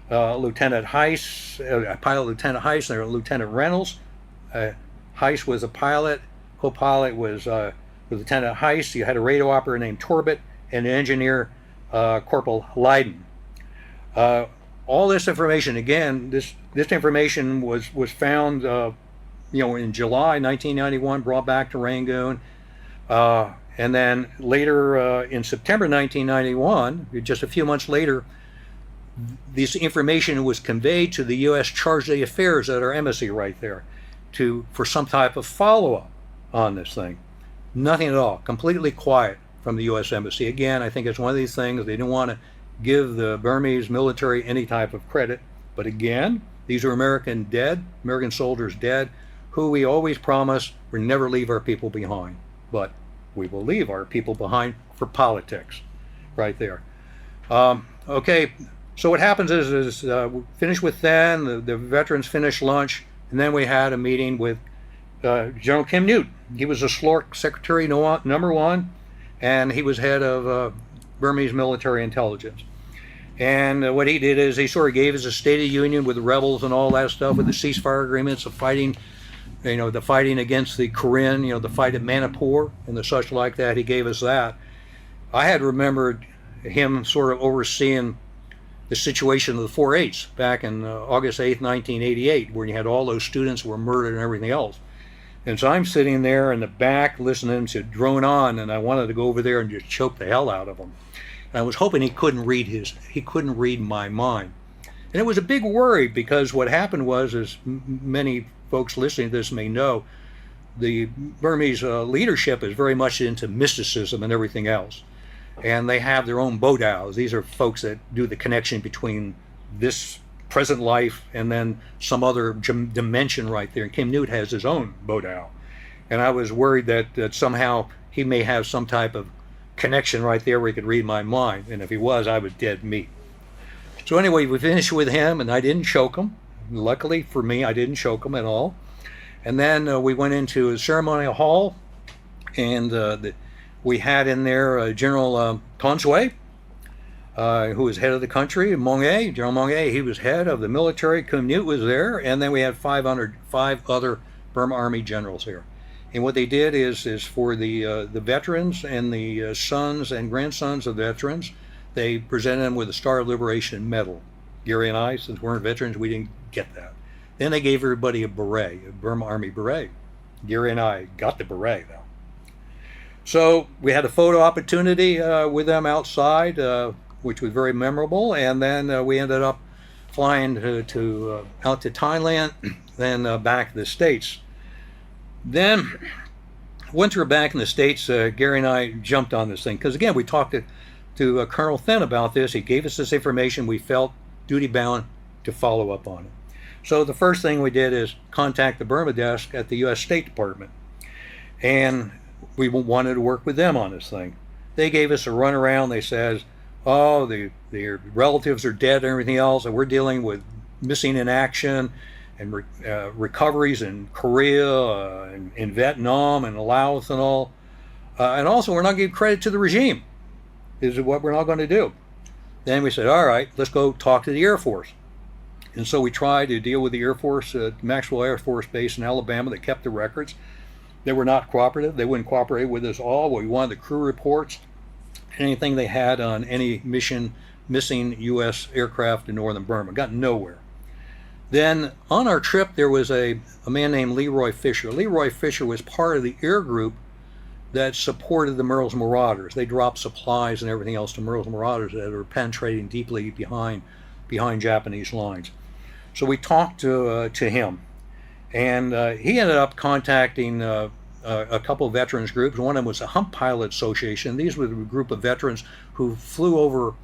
Lieutenant Heiss, and there was Lieutenant Reynolds. Heiss was a pilot. Co-pilot was Lieutenant Heiss. You had a radio operator named Torbett, and an engineer, Corporal Leiden. All this information, again, this information was found, in July 1991, brought back to Rangoon, and then later in September 1991, just a few months later, this information was conveyed to the U.S. Charge d'Affaires at our embassy right there, for some type of follow-up on this thing. Nothing at all, completely quiet from the U.S. Embassy. Again, I think it's one of these things, they didn't want to give the Burmese military any type of credit. But again, these are American soldiers dead, who we always promise we never leave our people behind. But we will leave our people behind for politics, right there. Okay, so what happens is we finish with then, the veterans finish lunch, and then we had a meeting with General Kim Newt. He was the SLORC Secretary number 1, and he was head of Burmese military intelligence. And what he did is he sort of gave us a State of the Union with the rebels and all that stuff, with the ceasefire agreements, the fighting against the Karen, the fight at Manipur and the such like that. He gave us that. I had remembered him sort of overseeing the situation of the 4-Hs back in August 8th, 1988, where you had all those students who were murdered and everything else. And so I'm sitting there in the back listening to drone on, and I wanted to go over there and just choke the hell out of him. And I was hoping he couldn't read my mind. And it was a big worry, because what happened was, as many folks listening to this may know, the Burmese leadership is very much into mysticism and everything else. And they have their own bodaos. These are folks that do the connection between this present life and then some other dimension right there. And Kim Newt has his own bodao. And I was worried that somehow he may have some type of connection right there where he could read my mind. And if he was, I was dead meat. So anyway, we finished with him, and I didn't choke him. Luckily for me, I didn't choke him at all. And then we went into a ceremonial hall, and we had in there General Tonsway, who was head of the country, General Mongay, he was head of the military. Kim Newt was there, and then we had 5 other Burma Army generals here. And what they did is for the veterans and the sons and grandsons of veterans, they presented them with a Star of Liberation medal. Gary and I, since we weren't veterans, we didn't get that. Then they gave everybody a beret, a Burma Army beret. Gary and I got the beret though. So we had a photo opportunity with them outside, which was very memorable. And then we ended up flying to out to Thailand, then back to the States. Then, once we were back in the States, Gary and I jumped on this thing. Because again, we talked to Colonel Finn about this. He gave us this information. We felt duty-bound to follow up on it. So the first thing we did is contact the Burma desk at the U.S. State Department. And we wanted to work with them on this thing. They gave us a runaround. They said, oh, their relatives are dead and everything else, and we're dealing with missing in action and recoveries in Korea and in Vietnam and Laos and all. And also, we're not giving credit to the regime. This is what we're not going to do. Then we said, all right, let's go talk to the Air Force. And so we tried to deal with the Air Force, Maxwell Air Force Base in Alabama that kept the records. They were not cooperative. They wouldn't cooperate with us all. We wanted the crew reports, anything they had on any mission missing U.S. aircraft in northern Burma. Got nowhere. Then on our trip, there was a man named Leroy Fisher. Leroy Fisher was part of the air group that supported the Merrill's Marauders. They dropped supplies and everything else to Merrill's Marauders that were penetrating deeply behind Japanese lines. So we talked to him, and he ended up contacting a couple of veterans groups. One of them was the Hump Pilot Association. These were a group of veterans who flew over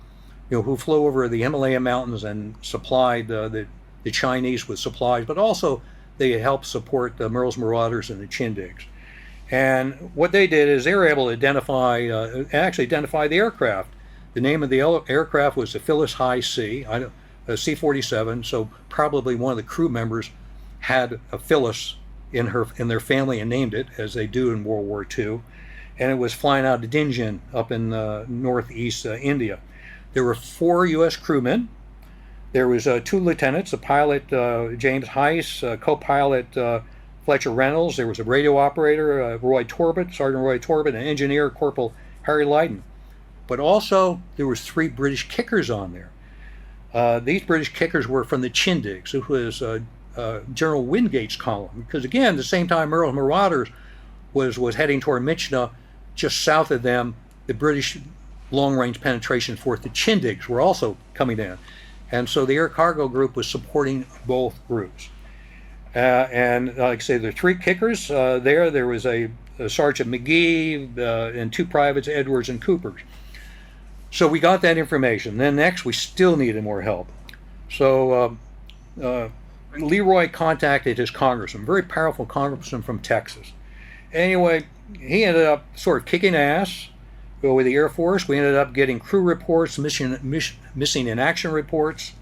the Himalaya mountains and supplied the Chinese with supplies, but also they helped support the Merrill's Marauders and the Chindigs. And what they did is they were able to identify the aircraft. The name of the aircraft was the Phyllis High C, a C-47. So probably one of the crew members had a Phyllis in their family and named it, as they do in World War II. And it was flying out of Dinjan up in northeast India. There were 4 U.S. crewmen. There was 2 lieutenants, a pilot, James Heiss, co-pilot Fletcher Reynolds. There was a radio operator, Sergeant Roy Torbett, and engineer, Corporal Harry Lydon. But also, there was 3 British kickers on there. These British kickers were from the Chindigs, who was General Wingate's column. Because again, at the same time Merrill's Marauders was heading toward Myitkyina, just south of them, the British long-range penetration force, the Chindigs, were also coming in. And so the air cargo group was supporting both groups. And like I say, there are 3 kickers there. There was a Sergeant McGee and 2 privates, Edwards and Coopers. So we got that information. Then next, we still needed more help. So Leroy contacted his congressman, very powerful congressman from Texas. Anyway, he ended up sort of kicking ass with the Air Force. We ended up getting crew reports, missing in action reports.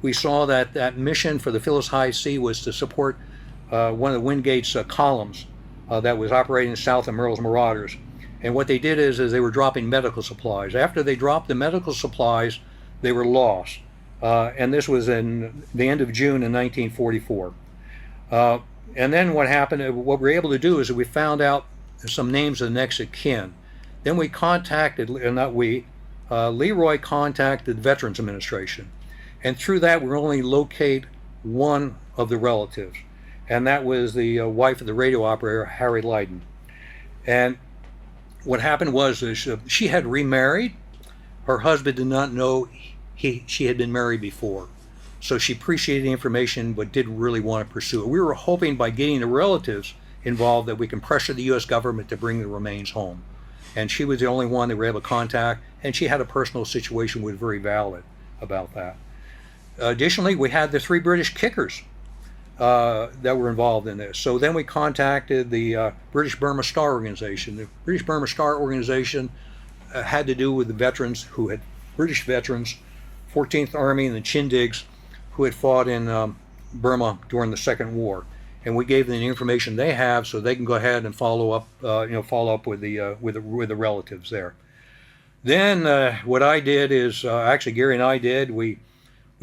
We saw that mission for the Phyllis High C was to support one of the Wingate's columns that was operating south of Merrill's Marauders. And what they did is they were dropping medical supplies. After they dropped the medical supplies, they were lost. And this was in the end of June in 1944. And then what happened, what we were able to do is we found out some names of the next of kin. Then we contacted, Leroy contacted the Veterans Administration. And through that, we were only locate one of the relatives. And that was the wife of the radio operator, Harry Lydon. And what happened was she had remarried. Her husband did not know she had been married before. So she appreciated the information, but didn't really want to pursue it. We were hoping by getting the relatives involved that we can pressure the U.S. government to bring the remains home. And she was the only one they were able to contact, and she had a personal situation was very valid about that. Additionally, we had the 3 British kickers that were involved in this. So then we contacted the British Burma Star Organization. The British Burma Star Organization had to do with the veterans British veterans, 14th Army and the Chindigs, who had fought in Burma during the Second War. And we gave them the information they have so they can go ahead and follow up with the relatives there. Then what I did is, actually Gary and I did, we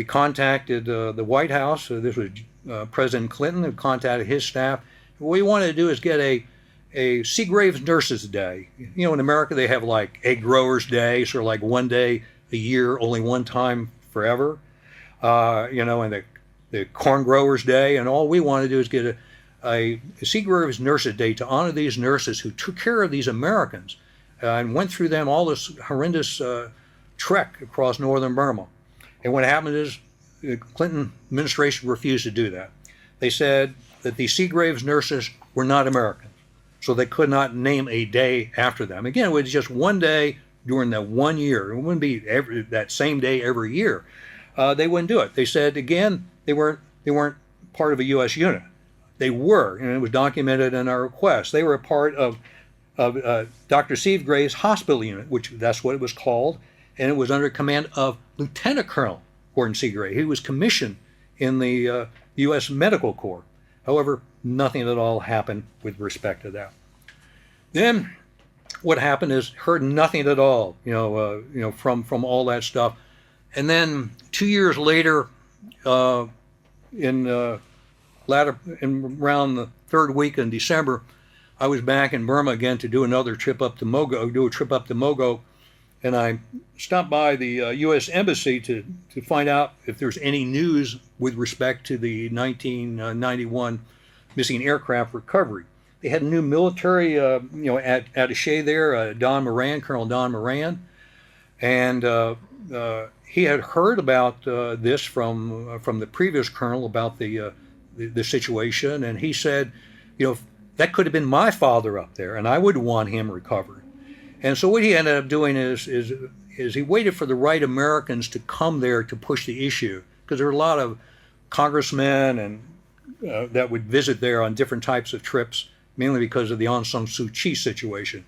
contacted the White House. This was President Clinton, who contacted his staff. What we wanted to do is get a Seagraves Nurses Day. You know, in America they have like Egg Growers Day, sort of like one day a year, only one time forever. You know, and the Corn Growers Day, and all we want to do is get a Seagraves Nurses Day to honor these nurses who took care of these Americans and went through them all this horrendous trek across northern Burma. And what happened is the Clinton administration refused to do that. They said that the Seagraves nurses were not Americans, so they could not name a day after them. Again, it was just one day during that 1 year. It wouldn't be that same day every year. They wouldn't do it. They said, again, they weren't part of a U.S. unit. They were, and it was documented in our request. They were a part of Dr. Seagraves' hospital unit, which that's what it was called, and it was under command of Lieutenant Colonel Gordon Seagraves. He was commissioned in the U.S. Medical Corps. However, nothing at all happened with respect to that. Then, what happened is heard nothing at all, from all that stuff. And then 2 years later, around the third week in December, I was back in Burma again to do a trip up to Mogo, and I stopped by the U.S. Embassy to find out if there's any news with respect to the 1991 missing aircraft recovery. They had a new military, attaché there, Colonel Don Moran, and he had heard about this from the previous colonel about the situation, and he said, that could have been my father up there, and I would want him recovered. And so what he ended up doing is he waited for the right Americans to come there to push the issue, because there were a lot of congressmen and that would visit there on different types of trips, mainly because of the Aung San Suu Kyi situation.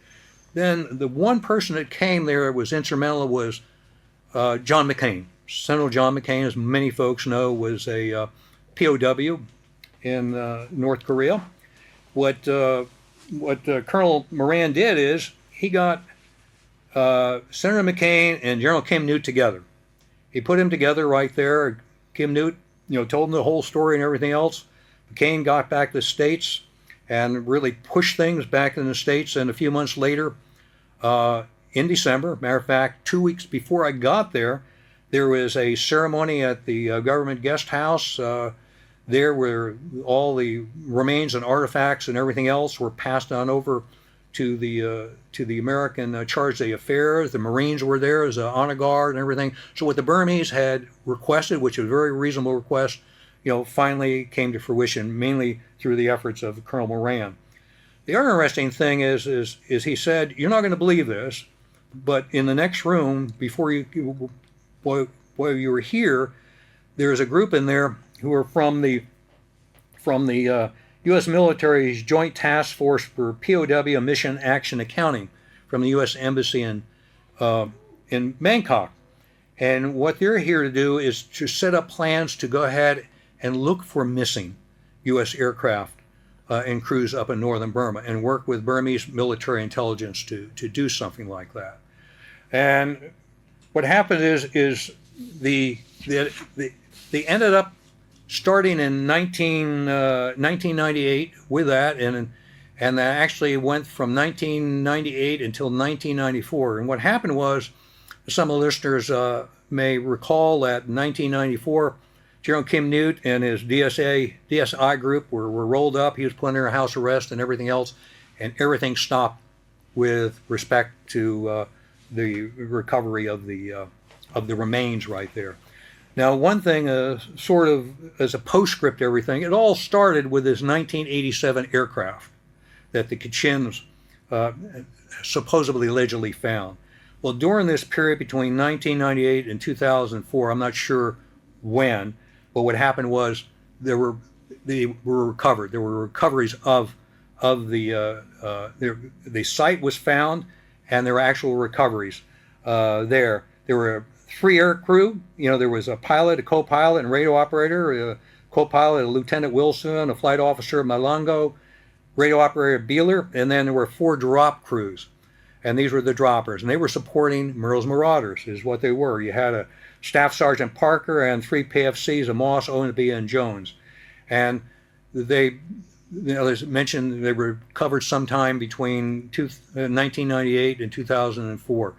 Then the one person that came there was instrumental was John McCain. Senator John McCain, as many folks know, was a POW in North Korea. What Colonel Moran did is he got Senator McCain and General Kim Newt together. He put them together right there. Kim Newt, told him the whole story and everything else. McCain got back to the States and really pushed things back in the States. And a few months later, in December, matter of fact, 2 weeks before I got there, there was a ceremony at the government guest house. There where all the remains and artifacts and everything else were passed on over to the American charge d'affaires. The Marines were there as an honor guard and everything. So what the Burmese had requested, which was a very reasonable request, finally came to fruition, mainly through the efforts of Colonel Moran. The other interesting thing is he said, you're not going to believe this, but in the next room, before while you were here, there's a group in there who are from the U.S. military's Joint Task Force for POW Mission Action Accounting from the U.S. Embassy in Bangkok. And what they're here to do is to set up plans to go ahead and look for missing U.S. aircraft and crews up in northern Burma and work with Burmese military intelligence to do something like that. And what happened is they ended up starting in 1998 with that, and that actually went from 1998 until 1994. And what happened was, some of the listeners may recall that in 1994, General Kim Newt and his DSI group were rolled up. He was put under house arrest and everything else, and everything stopped with respect to the recovery of the remains right there. Now, one thing, sort of as a postscript to everything, it all started with this 1987 aircraft that the Kachins supposedly allegedly found. Well, during this period between 1998 and 2004, I'm not sure when, but what happened was they were recovered. There were recoveries of the site was found, and there were actual recoveries there. There were 3 air crew. There was a pilot, a co-pilot, and radio operator. A co-pilot, a Lieutenant Wilson, a flight officer, Malango, radio operator Beeler, and then there were 4 drop crews. And these were the droppers. And they were supporting Merrill's Marauders, is what they were. You had a Staff Sergeant Parker and 3 PFCs, a Moss, Ownby, and Jones. And they as mentioned, they were covered sometime between 1998 and 2004.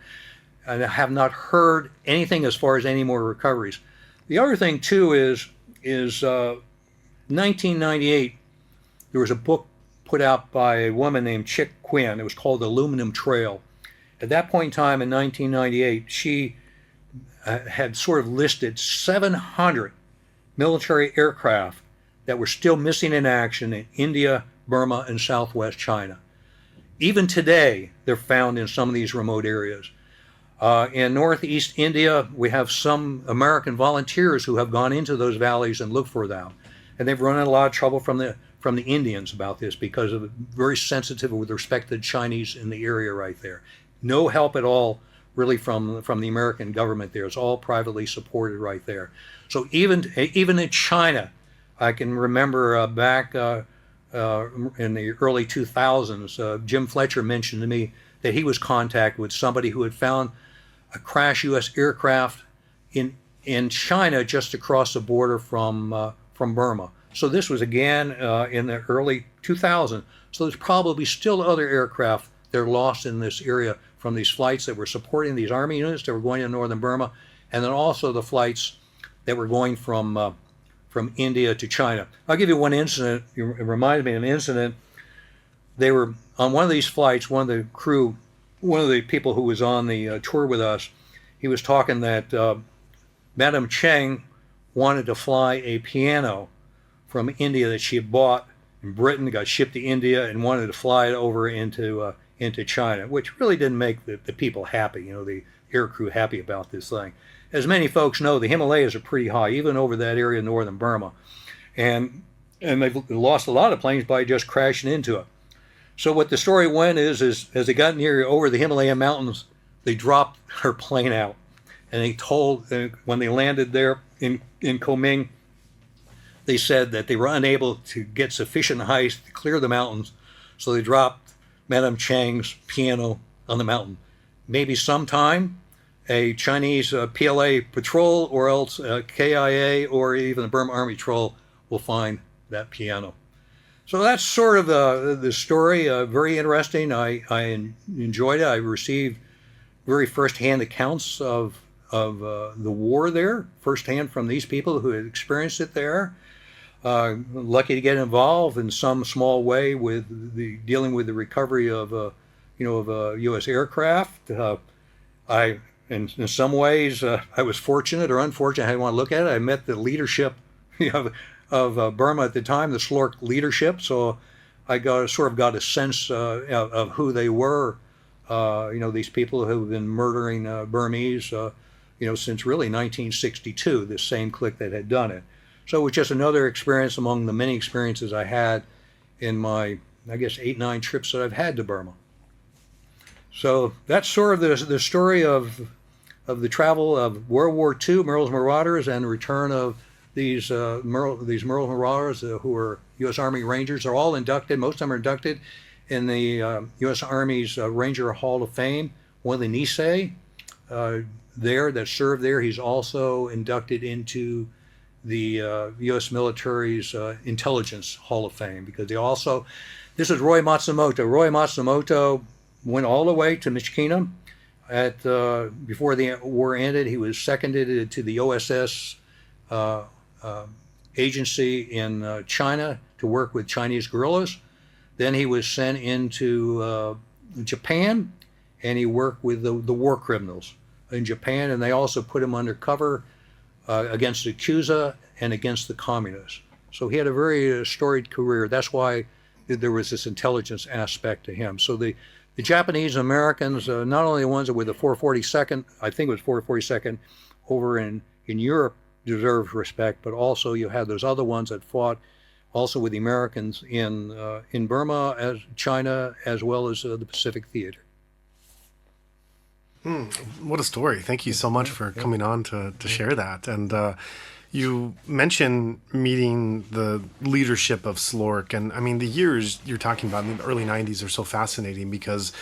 And I have not heard anything as far as any more recoveries. The other thing too is 1998. There was a book put out by a woman named Chick Quinn. It was called The Aluminum Trail. At that point in time in 1998, she had sort of listed 700 military aircraft that were still missing in action in India, Burma, and Southwest China. Even today, they're found in some of these remote areas. In Northeast India, we have some American volunteers who have gone into those valleys and looked for them. And they've run into a lot of trouble from the Indians about this because of very sensitive with respect to the Chinese in the area right there. No help at all really from the American government there. It's all privately supported right there. So even in China, I can remember back in the early 2000s, Jim Fletcher mentioned to me that he was contacted with somebody who had found a crashed U.S. aircraft in China just across the border from Burma. So this was again in the early 2000s. So there's probably still other aircraft that are lost in this area from these flights that were supporting these army units that were going to northern Burma, and then also the flights that were going from India to China. I'll give you one incident. It reminded me of an incident. They were on one of these flights, one of the crew, one of the people who was on the tour with us, he was talking that Madam Cheng wanted to fly a piano from India that she had bought in Britain, got shipped to India, and wanted to fly it over into China, which really didn't make the people happy, the air crew happy about this thing. As many folks know, the Himalayas are pretty high, even over that area in northern Burma. And they've lost a lot of planes by just crashing into it. So what the story went is as they got near over the Himalaya mountains, they dropped her plane out. And they told, when they landed there in Kunming, they said that they were unable to get sufficient height to clear the mountains. So they dropped Madame Chang's piano on the mountain. Maybe sometime a Chinese PLA patrol or else KIA or even the Burma Army Patrol will find that piano. So that's sort of the story. Very interesting. I enjoyed it. I received very firsthand accounts of the war there, firsthand from these people who had experienced it there. Lucky to get involved in some small way with dealing with the recovery of U.S. aircraft. In some ways, I was fortunate or unfortunate, how you want to look at it. I met the leadership of Burma at the time, the SLORC leadership. So I sort of got a sense of who they were. These people who have been murdering Burmese, since really 1962. This same clique that had done it. So it was just another experience among the many experiences I had in my, 8-9 trips that I've had to Burma. So that's sort of the story of the travel of World War II, Merrill's Marauders, and the return of these Merrill's Marauders who are U.S. Army Rangers. They're all inducted. Most of them are inducted in the U.S. Army's Ranger Hall of Fame. One of the Nisei there that served there, he's also inducted into the U.S. military's Intelligence Hall of Fame because this is Roy Matsumoto. Roy Matsumoto went all the way to Myitkyina. Before the war ended, he was seconded to the OSS agency in China to work with Chinese guerrillas. Then he was sent into Japan, and he worked with the war criminals in Japan, and they also put him under cover against the Yakuza and against the communists. So he had a very storied career. That's why there was this intelligence aspect to him. So the Japanese Americans, not only the ones that were the 442nd, I think it was 442nd over in Europe, deserved respect, but also you had those other ones that fought also with the Americans in Burma, as China, as well as the Pacific Theater. What a story. Thank you so much for coming on to share that. And you mentioned meeting the leadership of SLORC. And I mean, the years you're talking about in the early 90s are so fascinating because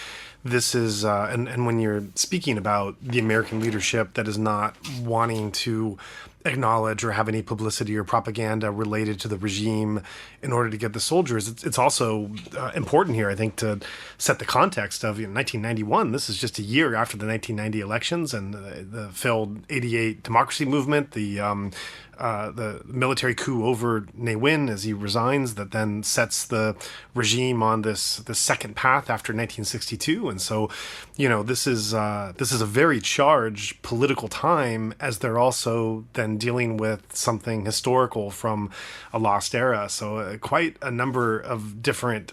this is, and when you're speaking about the American leadership that is not wanting to acknowledge or have any publicity or propaganda related to the regime in order to get the soldiers. It's also important here, I think, to set the context of 1991. This is just a year after the 1990 elections and the failed '88 democracy movement, the military coup over Ne Win as he resigns, that then sets the regime on this second path after 1962. And so, this is a very charged political time, as they're also then dealing with something historical from a lost era. So quite a number of different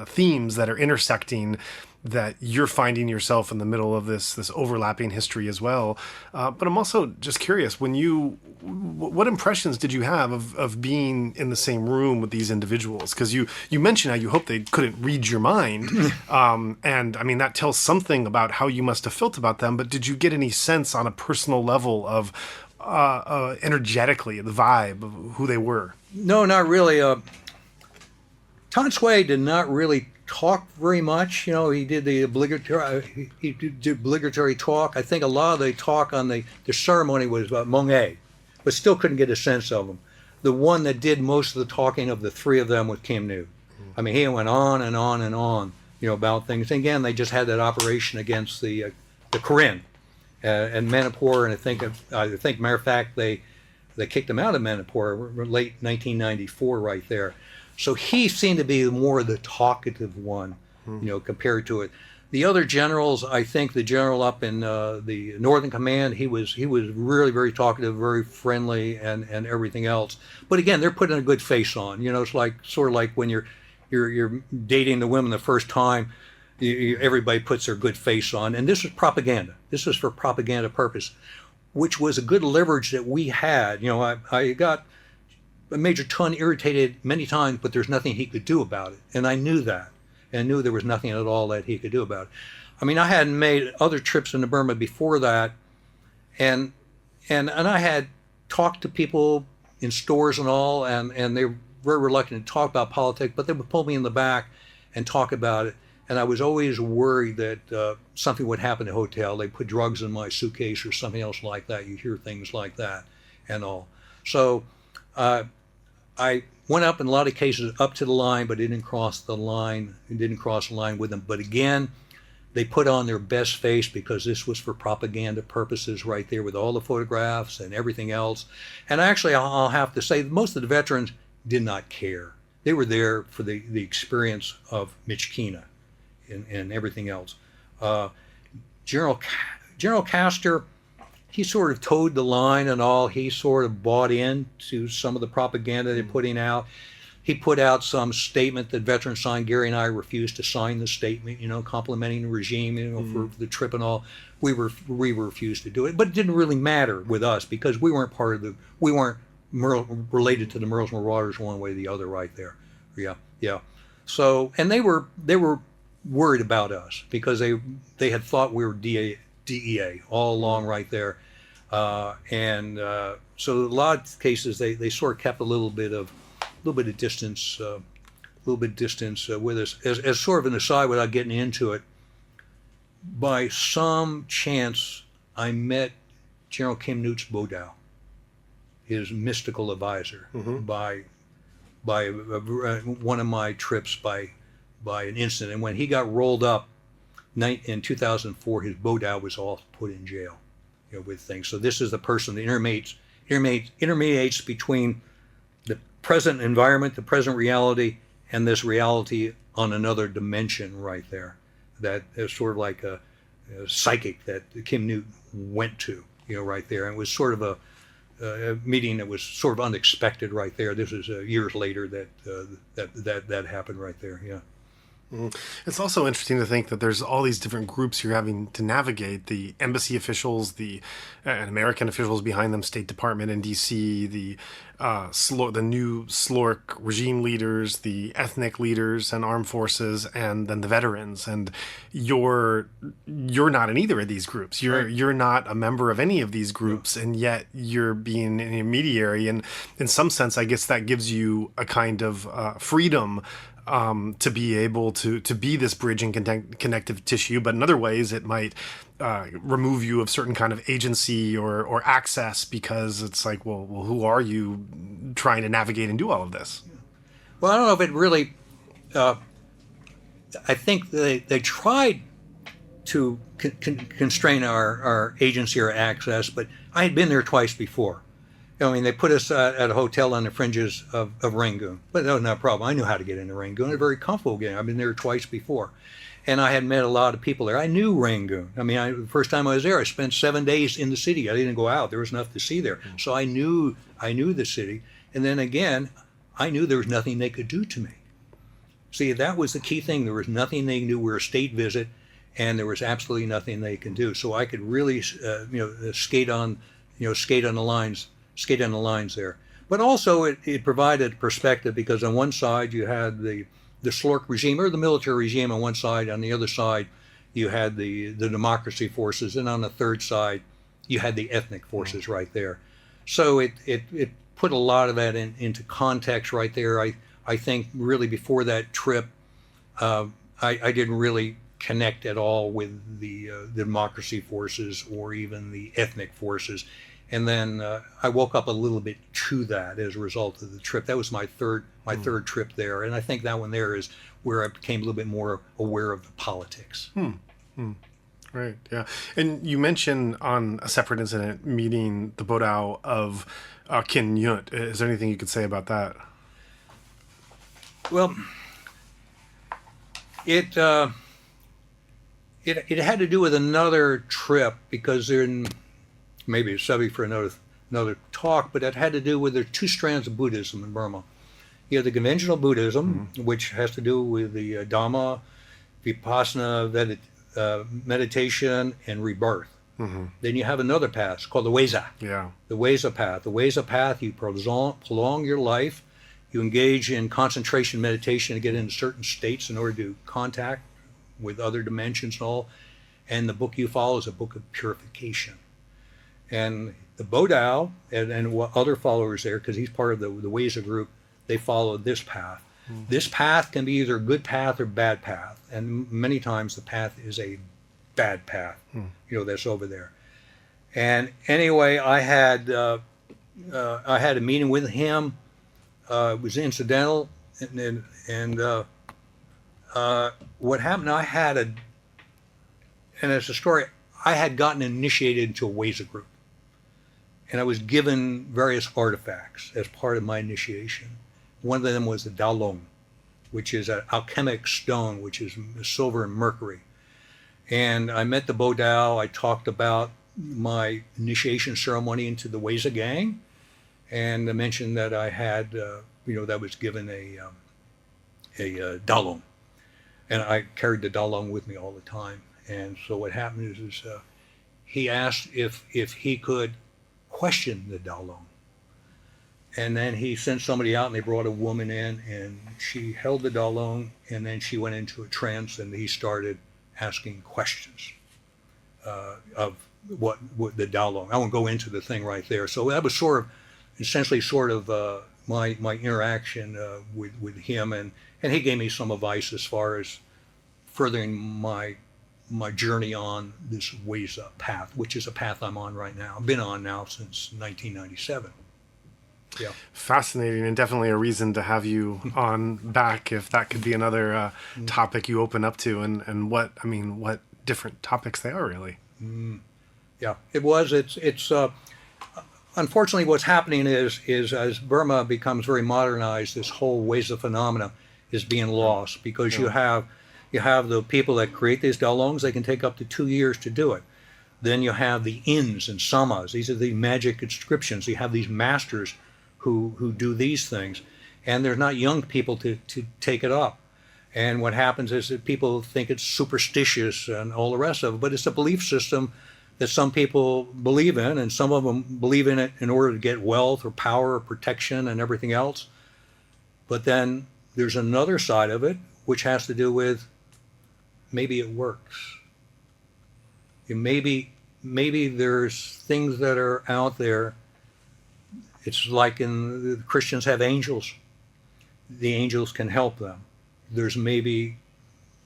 themes that are intersecting, that you're finding yourself in the middle of this overlapping history as well. But I'm also just curious, what impressions did you have of being in the same room with these individuals? Because you mentioned how you hoped they couldn't read your mind. And I mean, that tells something about how you must have felt about them. But did you get any sense on a personal level of energetically, the vibe of who they were? No, not really. Tan Sui did not really talk very much. He did the obligatory talk. I think a lot of the talk on the ceremony was about Mong, but still couldn't get a sense of him. The one that did most of the talking of the three of them was Kim Newt. I mean, he went on and on and on, about things. And again, they just had that operation against the Karen and Manipur, and I think, matter of fact, they kicked him out of Manipur late 1994, right there. So he seemed to be more the talkative one, compared to it. The other generals, I think the general up in the Northern Command, he was really very talkative, very friendly, and everything else. But again, they're putting a good face on. It's sort of like when you're dating the women the first time, everybody puts their good face on. And this was propaganda. This was for propaganda purpose, which was a good leverage that we had. I got Major Tun irritated many times, but there's nothing he could do about it. And I knew that, and knew there was nothing at all that he could do about it. I mean, I hadn't made other trips into Burma before that, and I had talked to people in stores and all, and they were very reluctant to talk about politics, but they would pull me in the back and talk about it. And I was always worried that something would happen at the hotel. They put drugs in my suitcase or something else like that. You hear things like that and all. So I went up in a lot of cases up to the line, but didn't cross the line. Didn't cross the line with them. But again, they put on their best face, because this was for propaganda purposes right there, with all the photographs and everything else. And actually, I'll have to say, most of the veterans did not care. They were there for the experience of Myitkyina and everything else. General Castor, he sort of towed the line and all. He sort of bought into some of the propaganda they're putting out. He put out some statement that veterans signed. Gary and I refused to sign the statement, complimenting the regime, for the trip and all. We refused to do it, but it didn't really matter with us, because we weren't related to the Merrills Marauders one way or the other, right there. Yeah. So, and they were worried about us, because they had thought we were DEA all along right there. So a lot of cases they sort of kept a little bit of distance with us. As sort of an aside, without getting into it, by some chance I met General Kim Newt's Bodao, his mystical advisor, by one of my trips, by an incident. And when he got rolled up in 2004, his Bodao was all put in jail, with things. So this is the person that intermediates between the present environment, the present reality, and this reality on another dimension right there. That is sort of like a psychic that Kim Newt went to, right there. And it was sort of a meeting that was sort of unexpected right there. This was years later that happened right there. Yeah. It's also interesting to think that there's all these different groups you're having to navigate: the embassy officials, the American officials behind them, State Department in D.C., the new SLORC regime leaders, the ethnic leaders and armed forces, and then the veterans. And you're not in either of these groups. You're not a member of any of these groups, and yet you're being an intermediary. And in some sense, I guess that gives you a kind of freedom to be able to be this bridge and connective tissue, but in other ways it might remove you of certain kind of agency or access, because it's like, well, who are you trying to navigate and do all of this? Well, I don't know if it really. I think they tried to constrain our agency or access, but I had been there twice before. I mean, they put us at a hotel on the fringes of Rangoon, but that was not a problem. I knew how to get into Rangoon. I was very comfortable getting. I've been there twice before, and I had met a lot of people there. I knew Rangoon. I mean, the first time I was there, I spent 7 days in the city. I didn't go out. There was enough to see there, so I knew the city. And then again, I knew there was nothing they could do to me. See, that was the key thing. There was nothing they could do. We were a state visit, and there was absolutely nothing they can do. So I could really, skate on the lines there. But also it provided perspective, because on one side you had the Slork regime, or the military regime on one side. On the other side you had the democracy forces, and on the third side you had the ethnic forces right there. So it put a lot of that into context right there. I think really before that trip, I didn't really connect at all with the democracy forces or even the ethnic forces. And then I woke up a little bit to that as a result of the trip. That was my third trip there, and I think that one there is where I became a little bit more aware of the politics. Right, yeah. And you mentioned on a separate incident meeting the Bodao of Kin Yunt. Is there anything you could say about that? Well, it had to do with another trip, because maybe it's subject for another talk, but it had to do with the two strands of Buddhism in Burma. You have the conventional Buddhism, which has to do with the Dhamma, Vipassana, meditation, and rebirth. Then you have another path. It's called the weikza. Yeah. The weikza path. The weikza path, you prolong your life. You engage in concentration meditation to get into certain states in order to contact with other dimensions and all. And the book you follow is a book of purification. And the Bodao and other followers there, because he's part of the weikza group, they follow this path. This path can be either a good path or bad path, and many times the path is a bad path, that's over there. And anyway, I had a meeting with him. It was incidental, and what happened? And it's a story. I had gotten initiated into a weikza group, and I was given various artifacts as part of my initiation. One of them was the Dalong, which is an alchemic stone, which is silver and mercury. And I met the Bodao. I talked about my initiation ceremony into the weikza gang, and I mentioned that I had, that was given a Dalong, and I carried the Dalong with me all the time. And so what happened is he asked if he could question the Dalong. And then he sent somebody out, and they brought a woman in, and she held the Dalong, and then she went into a trance, and he started asking questions of what the Dalong. I won't go into the thing right there. So that was essentially my interaction with him, and he gave me some advice as far as furthering my journey on this weikza path, which is a path I'm on right now. I've been on now since 1997. Yeah. Fascinating, and definitely a reason to have you on back, if that could be another topic you open up to, and what different topics they are really. Yeah, it was. It's unfortunately what's happening is as Burma becomes very modernized, this whole weikza phenomena is being lost, because you have the people that create these dalongs. They can take up to 2 years to do it. Then you have the ins and samas. These are the magic inscriptions. You have these masters who do these things, and there's not young people to take it up. And what happens is that people think it's superstitious and all the rest of it, but it's a belief system that some people believe in, and some of them believe in it in order to get wealth or power or protection and everything else. But then there's another side of it, which has to do with maybe it works. Maybe there's things that are out there. It's like the Christians have angels. The angels can help them. there's maybe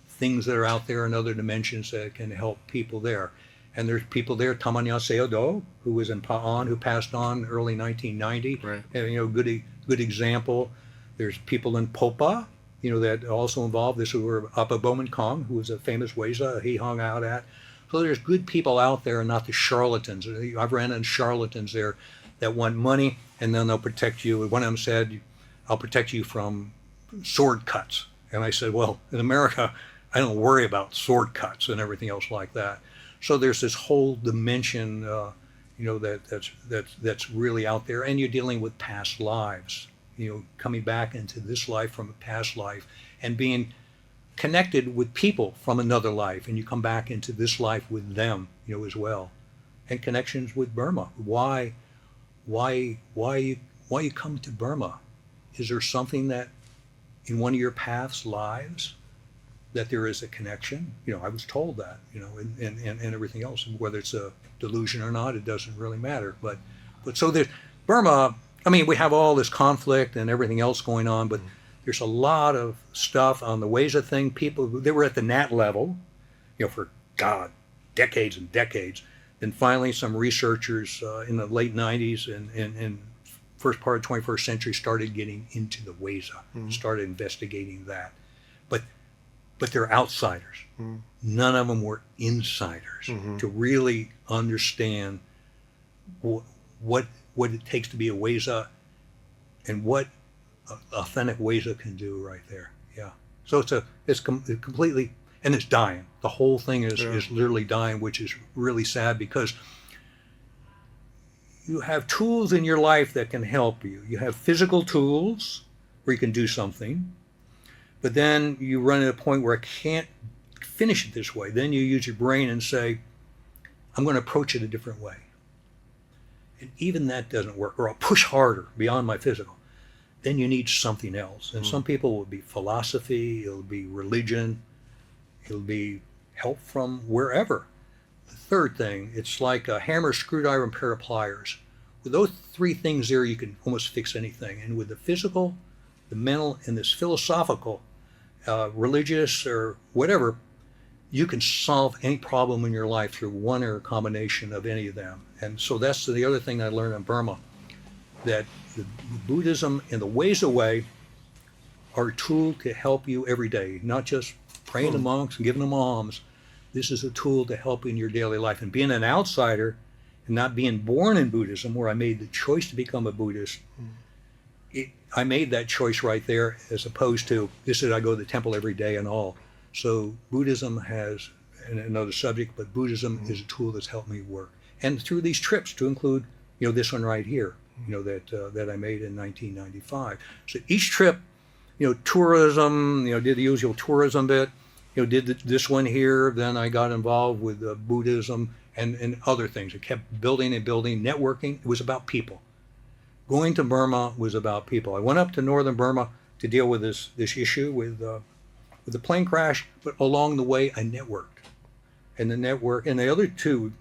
things that are out there in other dimensions that can help people there. And there's people there, Tamanya Seodo, who was in Pa'an, who passed on early 1990. Right. And, good example. There's people in Popa, that also involved. This were Apa Bowman Kong, who was a famous weikza he hung out at. So there's good people out there and not the charlatans. I've ran into charlatans there that want money, and then they'll protect you. One of them said, I'll protect you from sword cuts. And I said, well, in America, I don't worry about sword cuts and everything else like that. So there's this whole dimension, that's really out there, and you're dealing with past lives, coming back into this life from a past life, and being connected with people from another life, and you come back into this life with them, as well, and connections with Burma. Why you come to Burma? Is there something that in one of your past lives that there is a connection? I was told that, and everything else, and whether it's a delusion or not, it doesn't really matter. But so there's Burma. I mean, we have all this conflict and everything else going on, but there's a lot of stuff on the weikza thing. People, they were at the Nat level, for decades and decades. Then finally, some researchers in the late 90s and first part of the 21st century started getting into the weikza, started investigating that. But they're outsiders. None of them were insiders to really understand what it takes to be a weikza and what authentic weikza can do right there. Yeah. So it's completely, and it's dying. The whole thing is literally dying, which is really sad, because you have tools in your life that can help you. You have physical tools where you can do something, but then you run at a point where I can't finish it this way. Then you use your brain and say, I'm going to approach it a different way. And even that doesn't work, or I'll push harder beyond my physical. Then you need something else. And some people will be philosophy, it'll be religion, it'll be help from wherever. The third thing, it's like a hammer, screwdriver, and pair of pliers. With those three things there, you can almost fix anything. And with the physical, the mental, and this philosophical, religious, or whatever, you can solve any problem in your life through one or a combination of any of them. And so that's the other thing I learned in Burma, that the Buddhism and the weikza way are a tool to help you every day, not just praying to monks and giving them alms. This is a tool to help in your daily life. And being an outsider and not being born in Buddhism, where I made the choice to become a Buddhist, I made that choice right there, as opposed to, this is, I go to the temple every day and all. So Buddhism has, and another subject, but Buddhism is a tool that's helped me work. And through these trips, to include, this one right here, that I made in 1995. So each trip, tourism, did the usual tourism bit, did this one here. Then I got involved with Buddhism and other things. It kept building and building, networking. It was about people. Going to Burma was about people. I went up to northern Burma to deal with this issue with the plane crash, but along the way I networked. And the other two,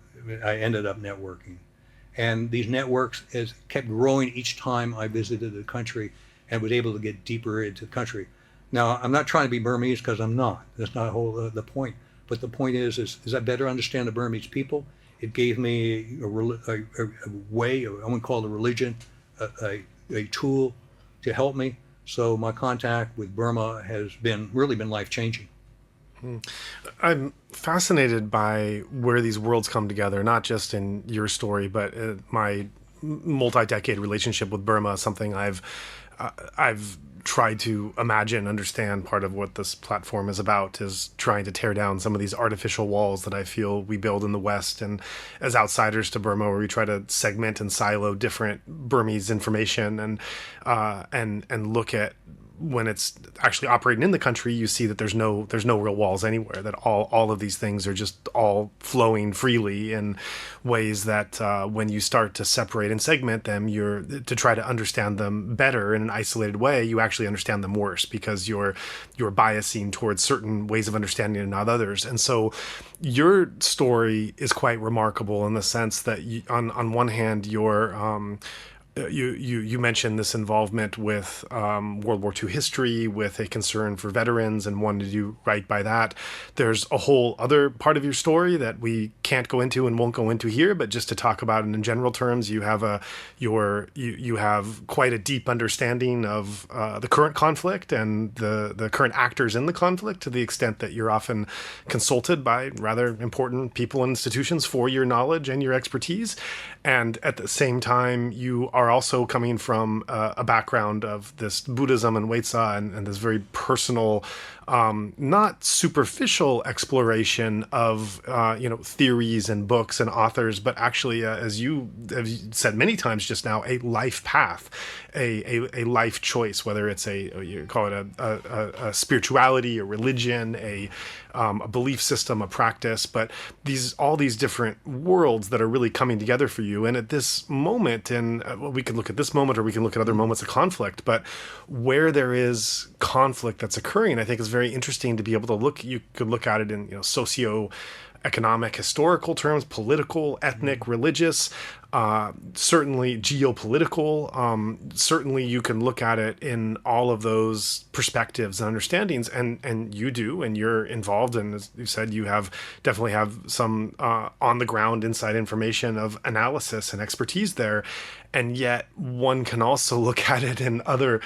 I ended up networking. And these networks kept growing each time I visited the country and was able to get deeper into the country. Now, I'm not trying to be Burmese, because I'm not. That's not the point. But the point is I better understand the Burmese people. It gave me a way, I wouldn't call it a religion, a tool to help me. So my contact with Burma has really been life-changing. I'm fascinated by where these worlds come together, not just in your story, but my multi-decade relationship with Burma, something I've tried to imagine, understand. Part of what this platform is about is trying to tear down some of these artificial walls that I feel we build in the West, and as outsiders to Burma, where we try to segment and silo different Burmese information and look at, when it's actually operating in the country, you see that there's no real walls anywhere, that all of these things are just all flowing freely in ways that when you start to separate and segment them, to try to understand them better in an isolated way, you actually understand them worse, because you're biasing towards certain ways of understanding and not others. And so your story is quite remarkable in the sense that on one hand, you mentioned this involvement with World War II history, with a concern for veterans, and wanted to do right by that. There's a whole other part of your story that we can't go into and won't go into here, but just to talk about it in general terms, you have you have quite a deep understanding of the current conflict and the current actors in the conflict, to the extent that you're often consulted by rather important people and institutions for your knowledge and your expertise. And at the same time, you are also coming from a background of this Buddhism and weikza, and this very personal, not superficial exploration of theories and books and authors, but actually, as you have said many times just now, a life path, a life choice, whether it's you call it a spirituality, a religion, a belief system, a practice, but all these different worlds that are really coming together for you. And at this moment, and we can look at this moment, or we can look at other moments of conflict, but where there is conflict that's occurring, I think is very interesting to be able to look. You could look at it in socio-economic, historical terms, political, ethnic, religious, certainly geopolitical. Certainly you can look at it in all of those perspectives and understandings, and you do, and you're involved, and as you said, you definitely have some on the ground inside information of analysis and expertise there. And yet one can also look at it in other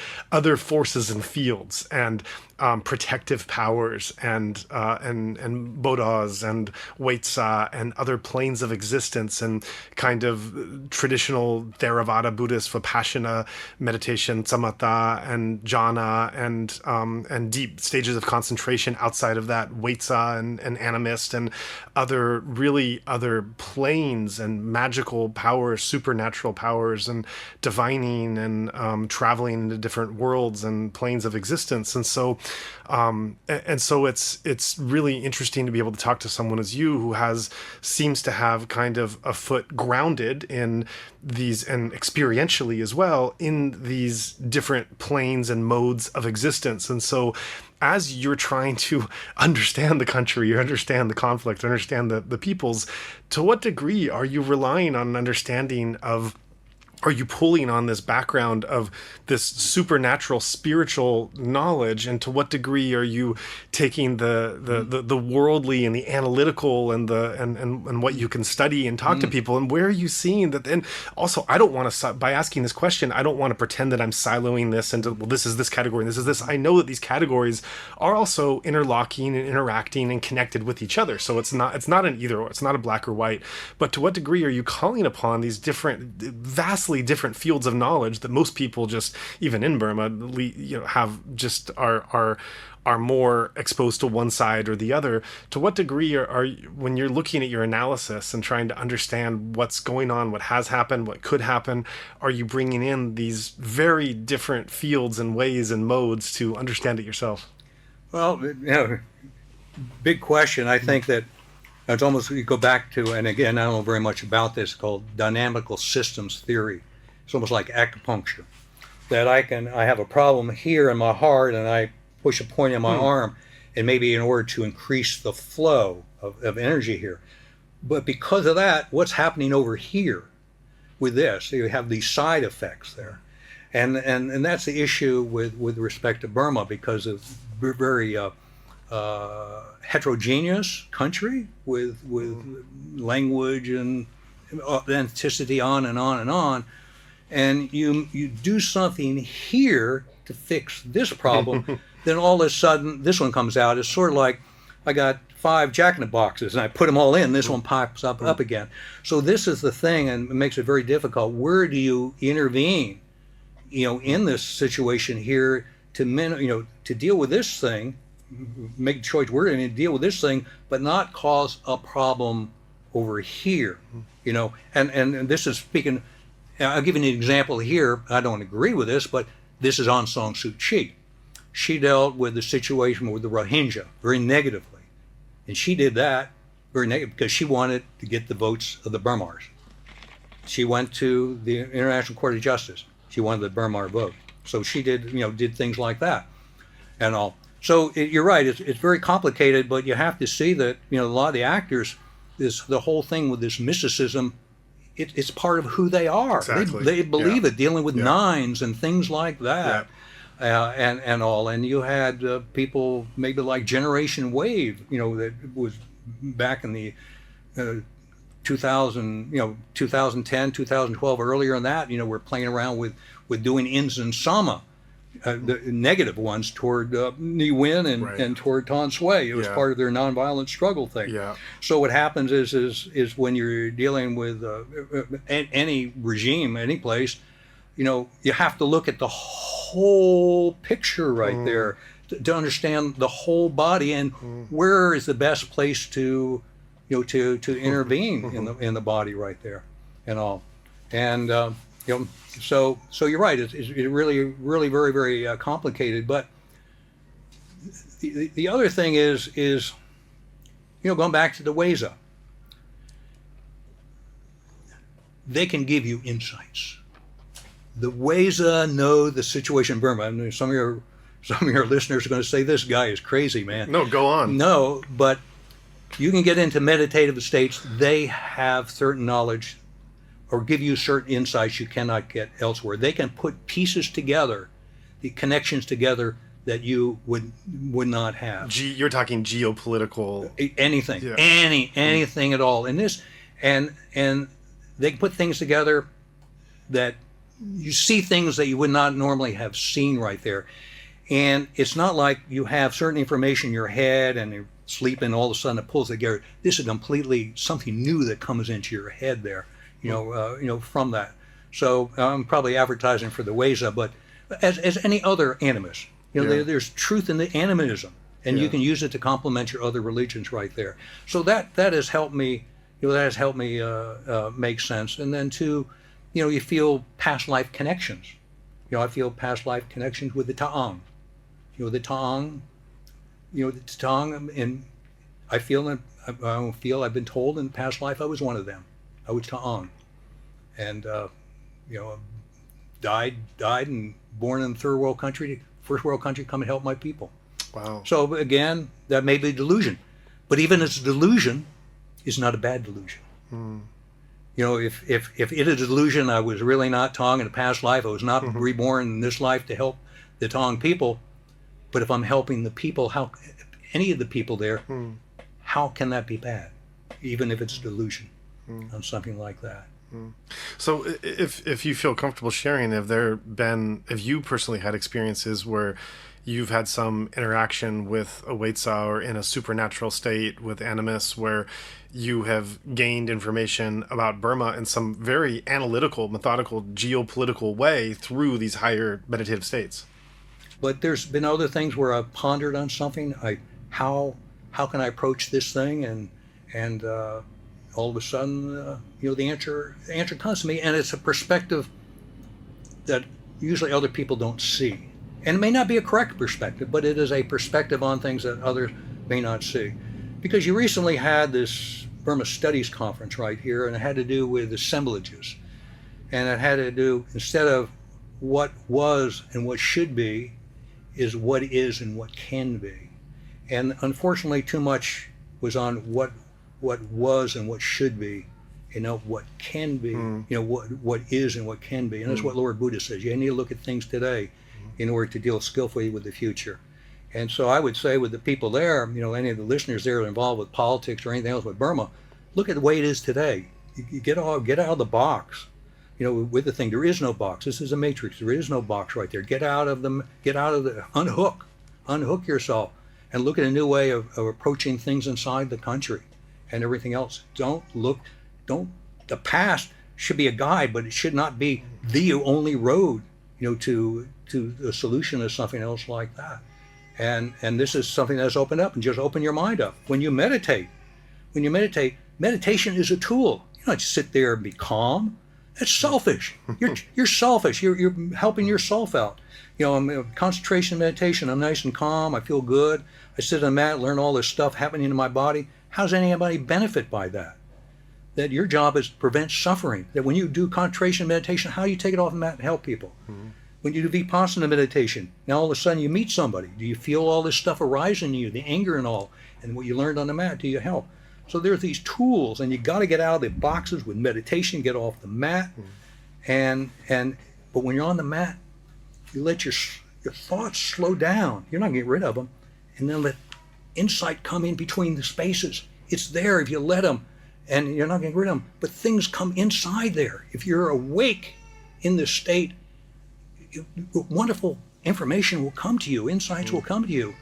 forces and fields, and protective powers, and Bodhas and weikza and other planes of existence, and kind of traditional Theravada Buddhist Vipassana meditation, samatha and jhana, and deep stages of concentration outside of that, weikza and animist, and other planes and magical powers, supernatural powers, and divining, and traveling into different worlds and planes of existence. And so it's really interesting to be able to talk to someone as you, who seems to have kind of a foot grounded in these, and experientially as well, in these different planes and modes of existence. And so as you're trying to understand the country, or understand the conflict, understand the peoples, to what degree are you relying on an understanding of, are you pulling on this background of this supernatural spiritual knowledge, and to what degree are you taking the worldly and the analytical and what you can study and talk to people, and where are you seeing that? And also, I don't want to, by asking this question, I don't want to pretend that I'm siloing this into, well, this is this category and this is this. I know that these categories are also interlocking and interacting and connected with each other. So it's not an either or, it's not a black or white. But to what degree are you calling upon these vastly different fields of knowledge that most people, just even in Burma, have just are more exposed to one side or the other? To what degree are you, when you're looking at your analysis and trying to understand what's going on, what has happened, what could happen, are you bringing in these very different fields and ways and modes to understand it yourself? Well, big question. I think that it's almost, you go back to, and again, I don't know very much about this, called dynamical systems theory. It's almost like acupuncture, that I have a problem here in my heart, and I push a point in my arm, and maybe in order to increase the flow of energy here. But because of that, what's happening over here with this? So you have these side effects there. And that's the issue with respect to Burma, because of very heterogeneous country with language and authenticity on and on and on. And you do something here to fix this problem, then all of a sudden this one comes out. It's sort of like, I got 5 jack-in-the-boxes and I put them all in, this one pops up again. So this is the thing, and it makes it very difficult. Where do you intervene, in this situation here to deal with this thing, make a choice, we're going to deal with this thing, but not cause a problem over here, and this is speaking, I'll give you an example here. I don't agree with this, but this is Aung San Suu Kyi. She dealt with the situation with the Rohingya very negatively. And she did that very negative because she wanted to get the votes of the Burmars. She went to the International Court of Justice. She wanted the Burmar vote. So she did things like that and all. So you're right, it's very complicated, but you have to see that, a lot of the actors, the whole thing with this mysticism it's part of who they are. Exactly. They believe it, dealing with Yeah. nines and things like that. Yeah. And all, and you had people maybe like Generation Wave, that was back in the 2010, 2012, earlier in that, we're playing around with doing ins and sama, the negative ones toward Ni Win and toward Ton Sui. It was part of their nonviolent struggle thing. Yeah. So what happens is when you're dealing with any regime, any place, you have to look at the whole picture right there to understand the whole body and where is the best place to intervene in the body right there and all. And so you're right. It's really very very complicated. But the other thing is going back to the weikza, they can give you insights. The weikza know the situation in Burma. I mean, some of your listeners are going to say, this guy is crazy, man. No, go on. No, but you can get into meditative states. They have certain knowledge or give you certain insights you cannot get elsewhere. They can put pieces together, the connections together that you would not have. You're talking geopolitical. Anything, Yeah. anything at all. And they can put things together that you see things that you would not normally have seen right there. And it's not like you have certain information in your head and you're sleeping, all of a sudden it pulls together. This is completely something new that comes into your head there, from that. So I'm probably advertising for the weikza, but as any other animist, there's truth in the animism, and you can use it to complement your other religions right there. So that has helped me, make sense. And then too, you feel past life connections. I feel past life connections with the Ta'ang. The Ta'ang, and I feel I've been told in past life I was one of them. I was Ta'ang. And, died and born in a third world country, first world country, come and help my people. Wow. So again, that may be a delusion. But even as a delusion is not a bad delusion. If it is a delusion, I was really not Tong in a past life, I was not reborn in this life to help the Tong people. But if I'm helping the people, any of the people there, how can that be bad? Even if it's a delusion on something like that. So if you feel comfortable sharing, have you personally had experiences where you've had some interaction with a weikza or in a supernatural state with animus where you have gained information about Burma in some very analytical, methodical, geopolitical way through these higher meditative states? But there's been other things where I've pondered on something. How can I approach this thing? And all of a sudden, the answer comes to me, and it's a perspective that usually other people don't see. And it may not be a correct perspective, but it is a perspective on things that others may not see. Because you recently had this Burma Studies Conference right here, and it had to do with assemblages. And it had to do, instead of what was and what should be, is what is and what can be. And unfortunately, too much was on what was and what should be, what can be, what is and what can be. And that's what Lord Buddha says. You need to look at things today in order to deal skillfully with the future. And so I would say with the people there, any of the listeners there involved with politics or anything else with Burma, look at the way it is today. You get out of the box. With the thing, there is no box. This is a matrix. There is no box right there. Unhook yourself and look at a new way of approaching things inside the country and everything else. The past should be a guide, but it should not be the only road, to the solution of something else like that. And this is something that's opened up, and just open your mind up. When you meditate, meditation is a tool. You don't just sit there and be calm. That's selfish. You're selfish. You're helping yourself out. I'm concentration meditation. I'm nice and calm. I feel good. I sit on the mat, learn all this stuff happening in my body. How does anybody benefit by that? That your job is to prevent suffering. That when you do concentration meditation, how do you take it off the mat and help people? When you do Vipassana meditation, now all of a sudden you meet somebody. Do you feel all this stuff arise in you, the anger and all, and what you learned on the mat? Do you help? So there's these tools, and you got to get out of the boxes with meditation, get off the mat, but when you're on the mat, you let your thoughts slow down. You're not getting rid of them, and then let insight come in between the spaces. It's there if you let them, and you're not getting rid of them. But things come inside there. If you're awake in this state, wonderful information will come to you. Insights will come to you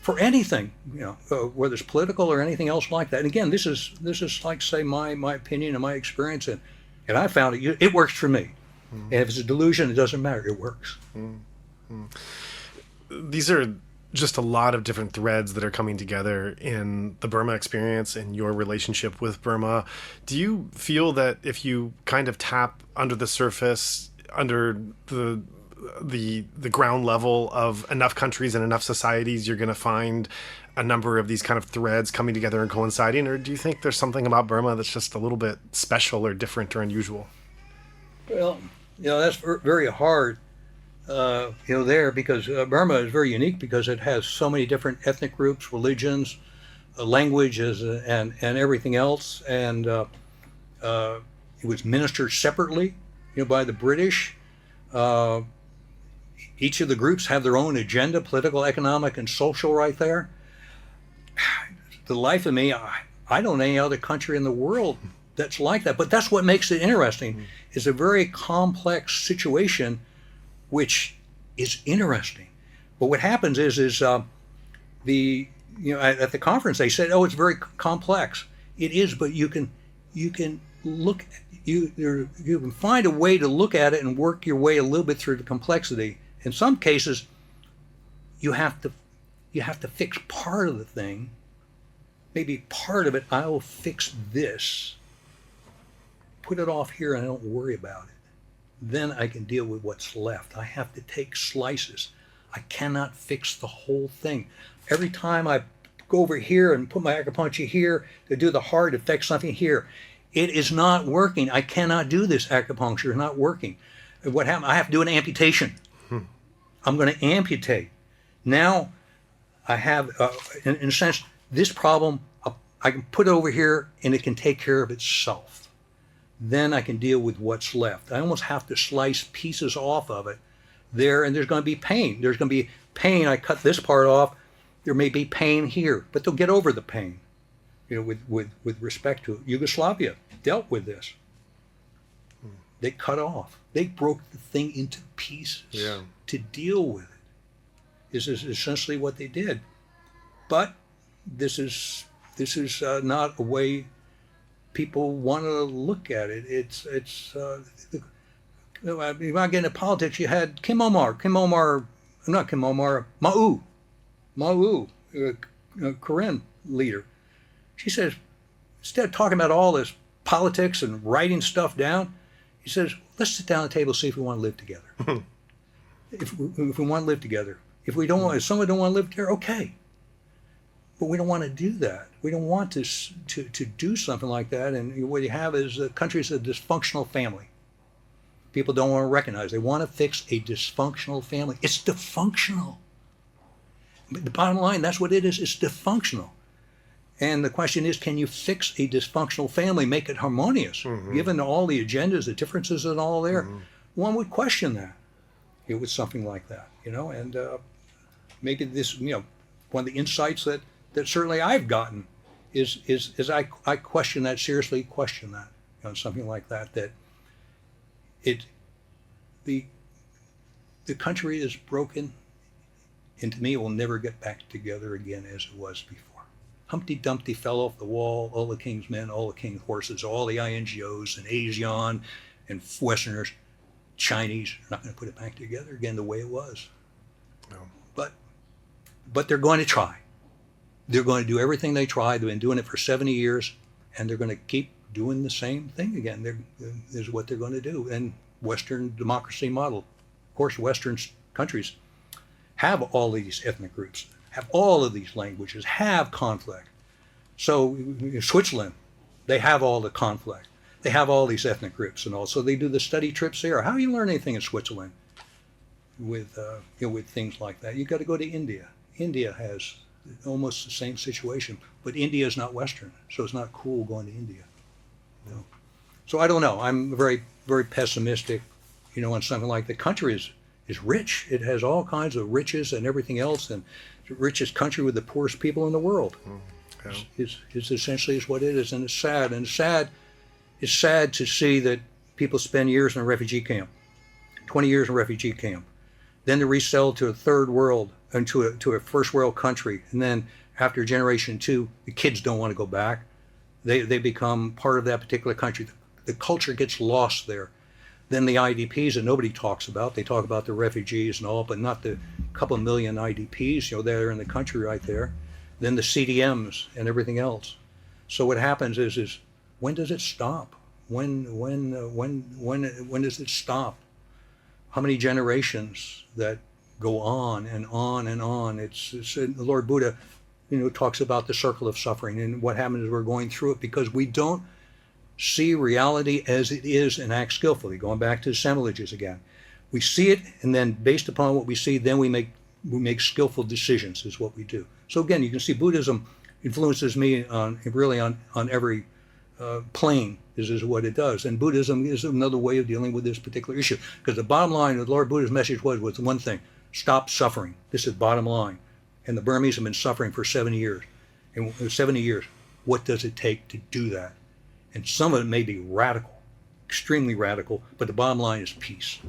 for anything, whether it's political or anything else like that. And again, this is like, say, my opinion and my experience, and I found it works for me. And if it's a delusion, it doesn't matter. It works. These are just a lot of different threads that are coming together in the Burma experience and your relationship with Burma. Do you feel that if you kind of tap under the surface, under the ground level of enough countries and enough societies, you're going to find a number of these kind of threads coming together and coinciding? Or do you think there's something about Burma that's just a little bit special or different or unusual? Well, that's very hard, there, because Burma is very unique because it has so many different ethnic groups, religions, languages, and everything else. And it was ministered separately, by the British. Each of the groups have their own agenda, political, economic, and social right there. The life of me, I don't know any other country in the world that's like that. But that's what makes it interesting. It's a very complex situation, which is interesting. But what happens is at the conference they said, "Oh, it's very complex." It is, but you can look, you can find a way to look at it and work your way a little bit through the complexity. In some cases, you have to fix part of the thing. Maybe part of it, I'll fix this. Put it off here and I don't worry about it. Then I can deal with what's left. I have to take slices. I cannot fix the whole thing. Every time I go over here and put my acupuncture here to do the heart, affect something here. It is not working. I cannot do this acupuncture. It's not working. What happened? I have to do an amputation. I'm going to amputate. Now I have, in a sense, this problem, I can put it over here and it can take care of itself. Then I can deal with what's left. I almost have to slice pieces off of it there, and there's going to be pain. There's going to be pain. I cut this part off. There may be pain here, but they'll get over the pain, with respect to it. Yugoslavia dealt with this. They cut off. They broke the thing into pieces to deal with it. This is essentially what they did. But this is not a way people want to look at it. When I get into politics, you had Ma'u, Korean leader. She says, instead of talking about all this politics and writing stuff down, he says, let's sit down at the table and see if we want to live together. If we want to live together. If someone don't want to live together, okay. But we don't want to do that. We don't want to do something like that. And what you have is a country's a dysfunctional family. People don't want to recognize. They want to fix a dysfunctional family. It's dysfunctional. But the bottom line, that's what it is. It's dysfunctional. And the question is, can you fix a dysfunctional family, make it harmonious? Given all the agendas, the differences and all there, one would question that with something like that, and maybe this, one of the insights that certainly I've gotten is I question that, seriously question that, something like that the country is broken, and to me it will never get back together again as it was before. Humpty Dumpty fell off the wall, all the king's men, all the king's horses, all the INGOs and ASEAN and Westerners, Chinese, are not going to put it back together again the way it was. No. But they're going to try. They're going to do everything they try. They've been doing it for 70 years, and they're going to keep doing the same thing again. This is what they're going to do. And Western democracy model. Of course, Western countries have all these ethnic groups, have all of these languages, have conflict. So Switzerland, they have all the conflict. They have all these ethnic groups and all. So they do the study trips there. How do you learn anything in Switzerland with things like that? You've got to go to India. India has almost the same situation. But India is not Western, so it's not cool going to India. You know? So I don't know. I'm very, very pessimistic, on something like the country is rich. It has all kinds of riches and everything else, and the richest country with the poorest people in the world. Yeah. Is essentially is what it is, and it's sad. And it's sad to see that people spend years in a refugee camp, 20 years in a refugee camp, then to resell to a third world and to a first world country, and then after generation 2, the kids don't want to go back. They become part of that particular country. The culture gets lost there. Then the IDPs that nobody talks about. They talk about the refugees and all, but not the couple million IDPs, that are in the country right there. Then the CDMs and everything else. So what happens is when does it stop? When does it stop? How many generations that go on and on and on? It's the Lord Buddha, talks about the circle of suffering, and what happens is we're going through it because we don't see reality as it is and act skillfully. Going back to the assemblages again, we see it, and then based upon what we see, then we make skillful decisions. Is what we do. So again, you can see Buddhism influences me on every plane. Is what it does, and Buddhism is another way of dealing with this particular issue. Because the bottom line of Lord Buddha's message was one thing: stop suffering. This is bottom line. And the Burmese have been suffering for 70 years. And 70 years, what does it take to do that? And some of it may be radical, extremely radical, but the bottom line is peace.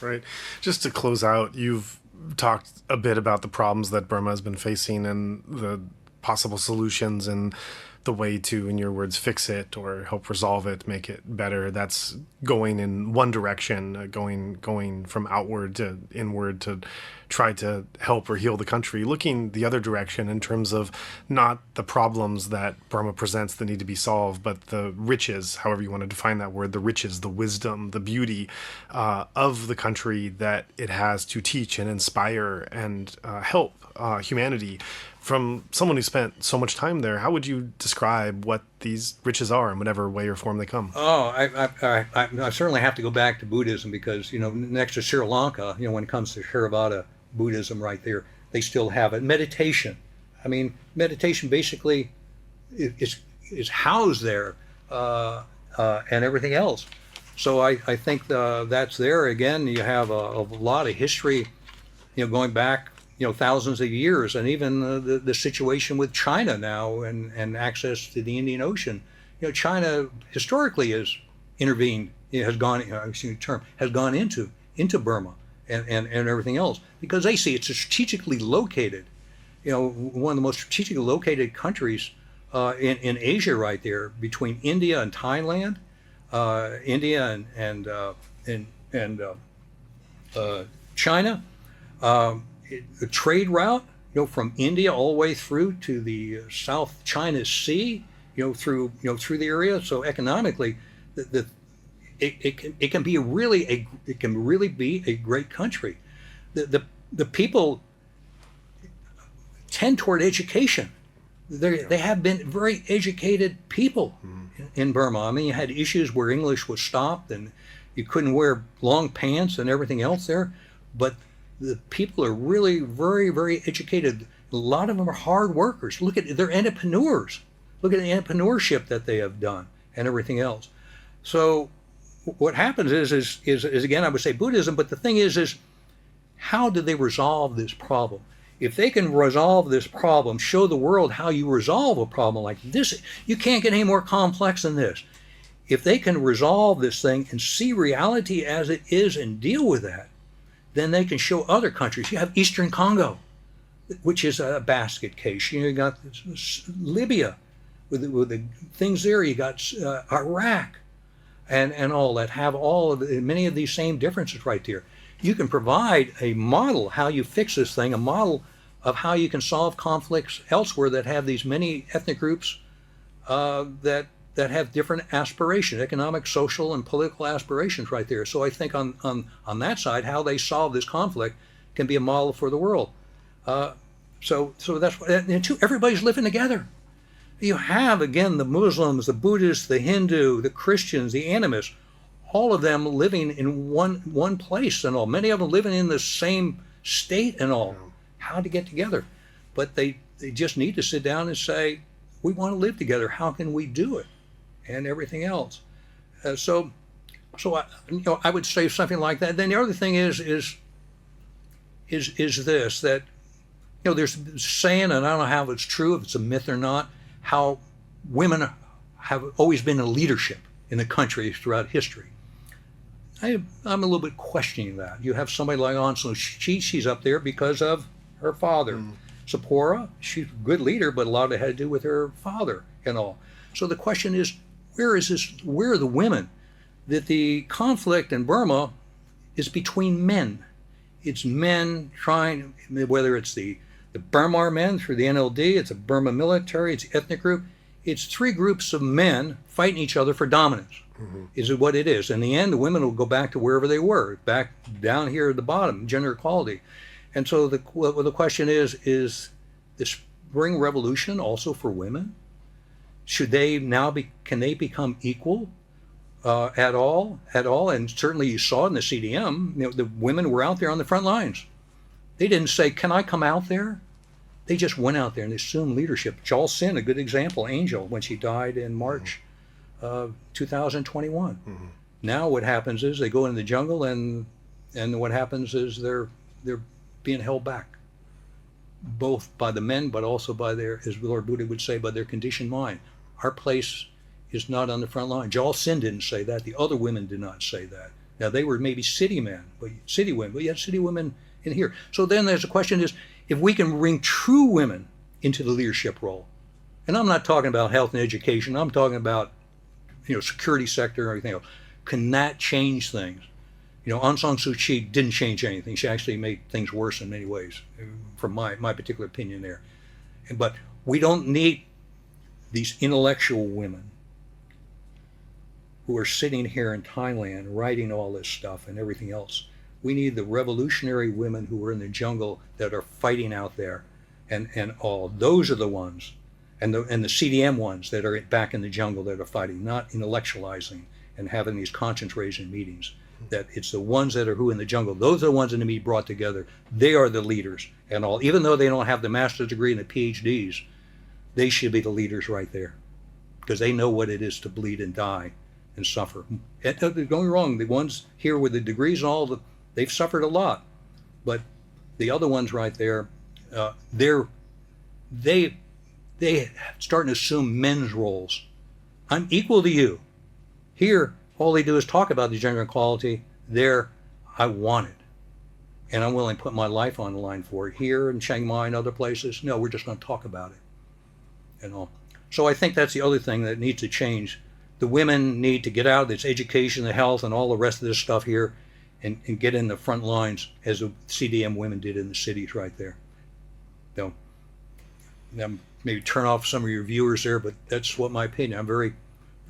Right. Just to close out, you've talked a bit about the problems that Burma has been facing and the possible solutions and the way to, in your words, fix it or help resolve it, make it better. That's going in one direction, going from outward to inward to try to help or heal the country. Looking the other direction in terms of not the problems that Burma presents that need to be solved, but the riches, however you want to define that word, the riches, the wisdom, the beauty of the country that it has to teach and inspire and help humanity. From someone who spent so much time there, how would you describe what these riches are in whatever way or form they come? Oh, I certainly have to go back to Buddhism because, next to Sri Lanka, when it comes to Theravada Buddhism right there, they still have it. Meditation. I mean, meditation basically is housed there and everything else. So I think that's there. Again, you have a lot of history, going back thousands of years, and even the situation with China now and access to the Indian Ocean. China historically has intervened, has gone into Burma and everything else because they see it's strategically located. One of the most strategically located countries in Asia, right there between India and Thailand, India and China. The trade route, from India all the way through to the South China Sea, through the area. So economically, it can really be a great country. The people tend toward education. They have been very educated people in Burma. I mean, you had issues where English was stopped and you couldn't wear long pants and everything else there, but the people are really very, very educated. A lot of them are hard workers. They're entrepreneurs. Look at the entrepreneurship that they have done and everything else. So what happens is again, I would say Buddhism, but the thing is how do they resolve this problem? If they can resolve this problem, show the world how you resolve a problem like this, you can't get any more complex than this. If they can resolve this thing and see reality as it is and deal with that, then they can show other countries. You have Eastern Congo, which is a basket case. You got Libya with the things there. You got Iraq and all that have many of these same differences right there. You can provide a model how you fix this thing, a model of how you can solve conflicts elsewhere that have these many ethnic groups that have different aspirations, economic, social, and political aspirations right there. So I think on that side, how they solve this conflict can be a model for the world. So that's and two, everybody's living together. You have, again, the Muslims, the Buddhists, the Hindu, the Christians, the animists, all of them living in one place and all. Many of them living in the same state and all. how to get together. But they just need to sit down and say, we want to live together. How can we do it? And everything else. So I would say something like that. Then the other thing is this, that there's a saying, and I don't know how it's true, if it's a myth or not, how women have always been in leadership in the country throughout history. I'm a little bit questioning that. You have somebody like Aung San Suu Kyi, she's up there because of her father. Sephora, she's a good leader, but a lot of it had to do with her father and all. So the question is, where are the women? That the conflict in Burma is between men. It's men trying, whether it's the Burma men through the NLD, it's a Burma military, it's ethnic group. It's three groups of men fighting each other for dominance, is what it is. In the end, the women will go back to wherever they were, back down here at the bottom, gender equality. And so the question is the Spring Revolution also for women? Should they now can they become equal at all? And certainly you saw in the CDM, the women were out there on the front lines. They didn't say, can I come out there? They just went out there and assumed leadership. Jal Sin, a good example, Angel, when she died in March 2021. Now what happens is they go into the jungle, and what happens is they're being held back, both by the men, but also by their, as Lord Buddha would say, by their conditioned mind. Our place is not on the front line. Jal Sin didn't say that. The other women did not say that. Now they were maybe city women, but you had city women in here. So then there's a question is, if we can bring true women into the leadership role, and I'm not talking about health and education, I'm talking about security sector and everything else, can that change things? Aung San Suu Kyi didn't change anything. She actually made things worse in many ways, from my particular opinion there. But we don't need these intellectual women who are sitting here in Thailand writing all this stuff and everything else. We need the revolutionary women who are in the jungle that are fighting out there, and all. Those are the ones, and the CDM ones that are back in the jungle that are fighting, not intellectualizing and having these conscience-raising meetings. That it's the ones that are who in the jungle. Those are the ones that need to be brought together. They are the leaders and all. Even though they don't have the master's degree and the PhDs, they should be the leaders right there, because they know what it is to bleed and die and suffer. And don't get me wrong, the ones here with the degrees and all, they've suffered a lot, but the other ones right there, they starting to assume men's roles. I'm equal to you. Here, all they do is talk about the gender equality. There, I want it, and I'm willing to put my life on the line for it. Here in Chiang Mai and other places, no, we're just going to talk about it. So I think that's the other thing that needs to change. The women need to get out of this education, the health, and all the rest of this stuff here, and get in the front lines as the CDM women did in the cities right there. So, maybe turn off some of your viewers there, but that's what my opinion. I'm very,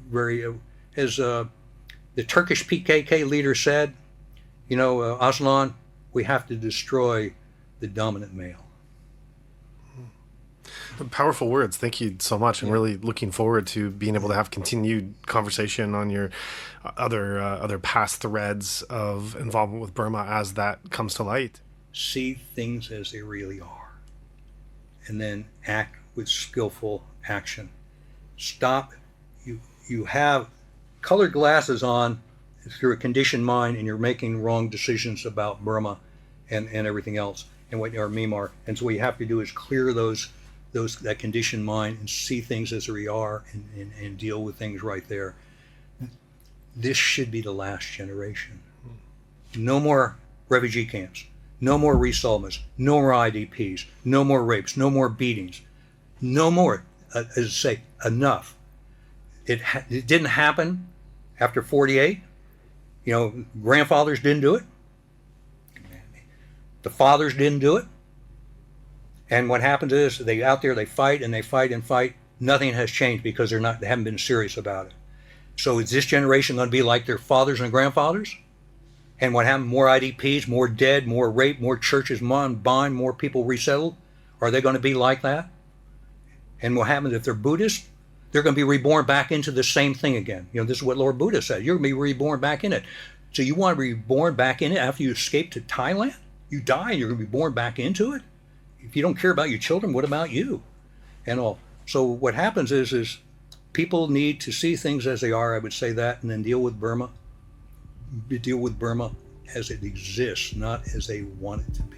very, as the Turkish PKK leader said, Aslan, we have to destroy the dominant male. Powerful words. Thank you so much. And really looking forward to being able to have continued conversation on your other past threads of involvement with Burma as that comes to light. See things as they really are, and then act with skillful action. Stop. You have colored glasses on through a conditioned mind, and you're making wrong decisions about Burma and everything else, and what or Myanmar. And so what you have to do is clear that conditioned mind and see things as they are, and deal with things right there. This should be the last generation. No more refugee camps, no more resettlements, no more IDPs, no more rapes, no more beatings, no more. As I say, enough. It didn't happen after 48. Grandfathers didn't do it. The fathers didn't do it. And what happens is they out there, they fight and they fight and fight. Nothing has changed because they haven't been serious about it. So is this generation going to be like their fathers and grandfathers? And what happened? More IDPs, more dead, more rape, more churches bombed, more people resettled? Are they going to be like that? And what happens if they're Buddhist? They're going to be reborn back into the same thing again. This is what Lord Buddha said. You're going to be reborn back in it. So you want to be reborn back in it after you escape to Thailand? You die and you're going to be born back into it? if you don't care about your children, what about you? And all. So what happens is people need to see things as they are, I would say that, and then deal with Burma as it exists, not as they want it to be.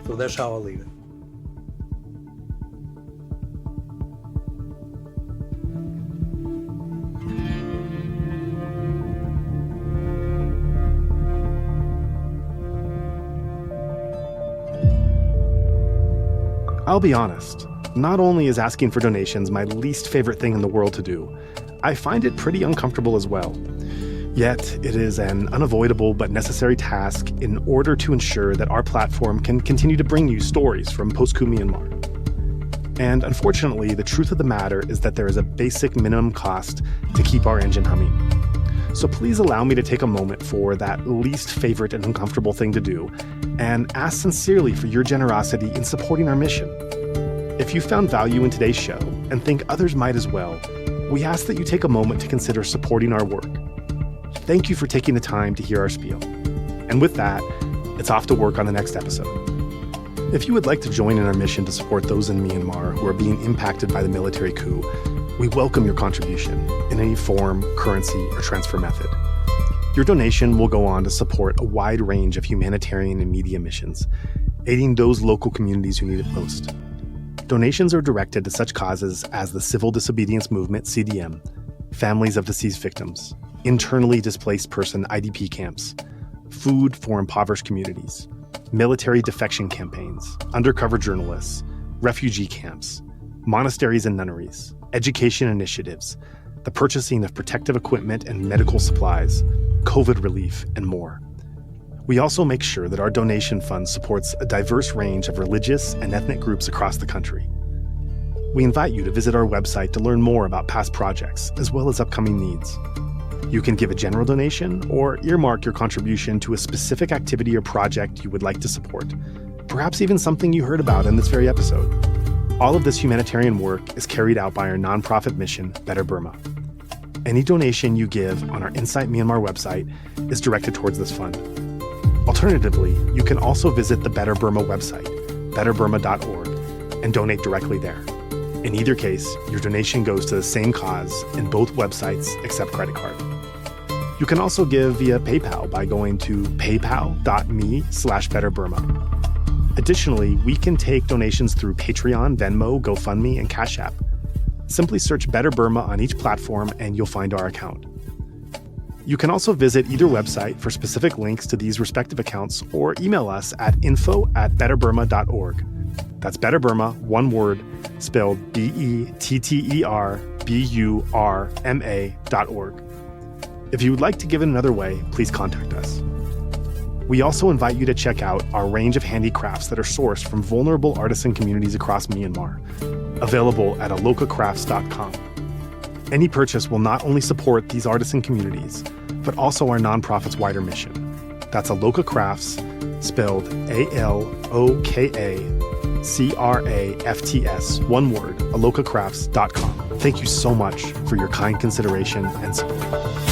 So that's how I'll leave it. I'll be honest, not only is asking for donations my least favorite thing in the world to do, I find it pretty uncomfortable as well. Yet, it is an unavoidable but necessary task in order to ensure that our platform can continue to bring you stories from post-coup Myanmar. And unfortunately, the truth of the matter is that there is a basic minimum cost to keep our engine humming. So please allow me to take a moment for that least favorite and uncomfortable thing to do, and ask sincerely for your generosity in supporting our mission. If you found value in today's show, and think others might as well, we ask that you take a moment to consider supporting our work. Thank you for taking the time to hear our spiel. And with that, it's off to work on the next episode. If you would like to join in our mission to support those in Myanmar who are being impacted by the military coup, we welcome your contribution in any form, currency, or transfer method. Your donation will go on to support a wide range of humanitarian and media missions, aiding those local communities who need it most. Donations are directed to such causes as the Civil Disobedience Movement, CDM, families of deceased victims, internally displaced person IDP camps, food for impoverished communities, military defection campaigns, undercover journalists, refugee camps, monasteries and nunneries, education initiatives, the purchasing of protective equipment and medical supplies, COVID relief, and more. We also make sure that our donation fund supports a diverse range of religious and ethnic groups across the country. We invite you to visit our website to learn more about past projects, as well as upcoming needs. You can give a general donation or earmark your contribution to a specific activity or project you would like to support, perhaps even something you heard about in this very episode. All of this humanitarian work is carried out by our nonprofit mission, Better Burma. Any donation you give on our Insight Myanmar website is directed towards this fund. Alternatively, you can also visit the Better Burma website, betterburma.org, and donate directly there. In either case, your donation goes to the same cause in both websites except credit card. You can also give via PayPal by going to paypal.me/betterburma. Additionally, we can take donations through Patreon, Venmo, GoFundMe, and Cash App. Simply search Better Burma on each platform and you'll find our account. You can also visit either website for specific links to these respective accounts or email us at info@betterburma.org. That's Better Burma, one word, spelled BETTERBURMA.org. If you would like to give it another way, please contact us. We also invite you to check out our range of handicrafts that are sourced from vulnerable artisan communities across Myanmar, available at alokacrafts.com. Any purchase will not only support these artisan communities, but also our nonprofit's wider mission. That's Aloka Crafts, spelled ALOKACRAFTS, one word, alokacrafts.com. Thank you so much for your kind consideration and support.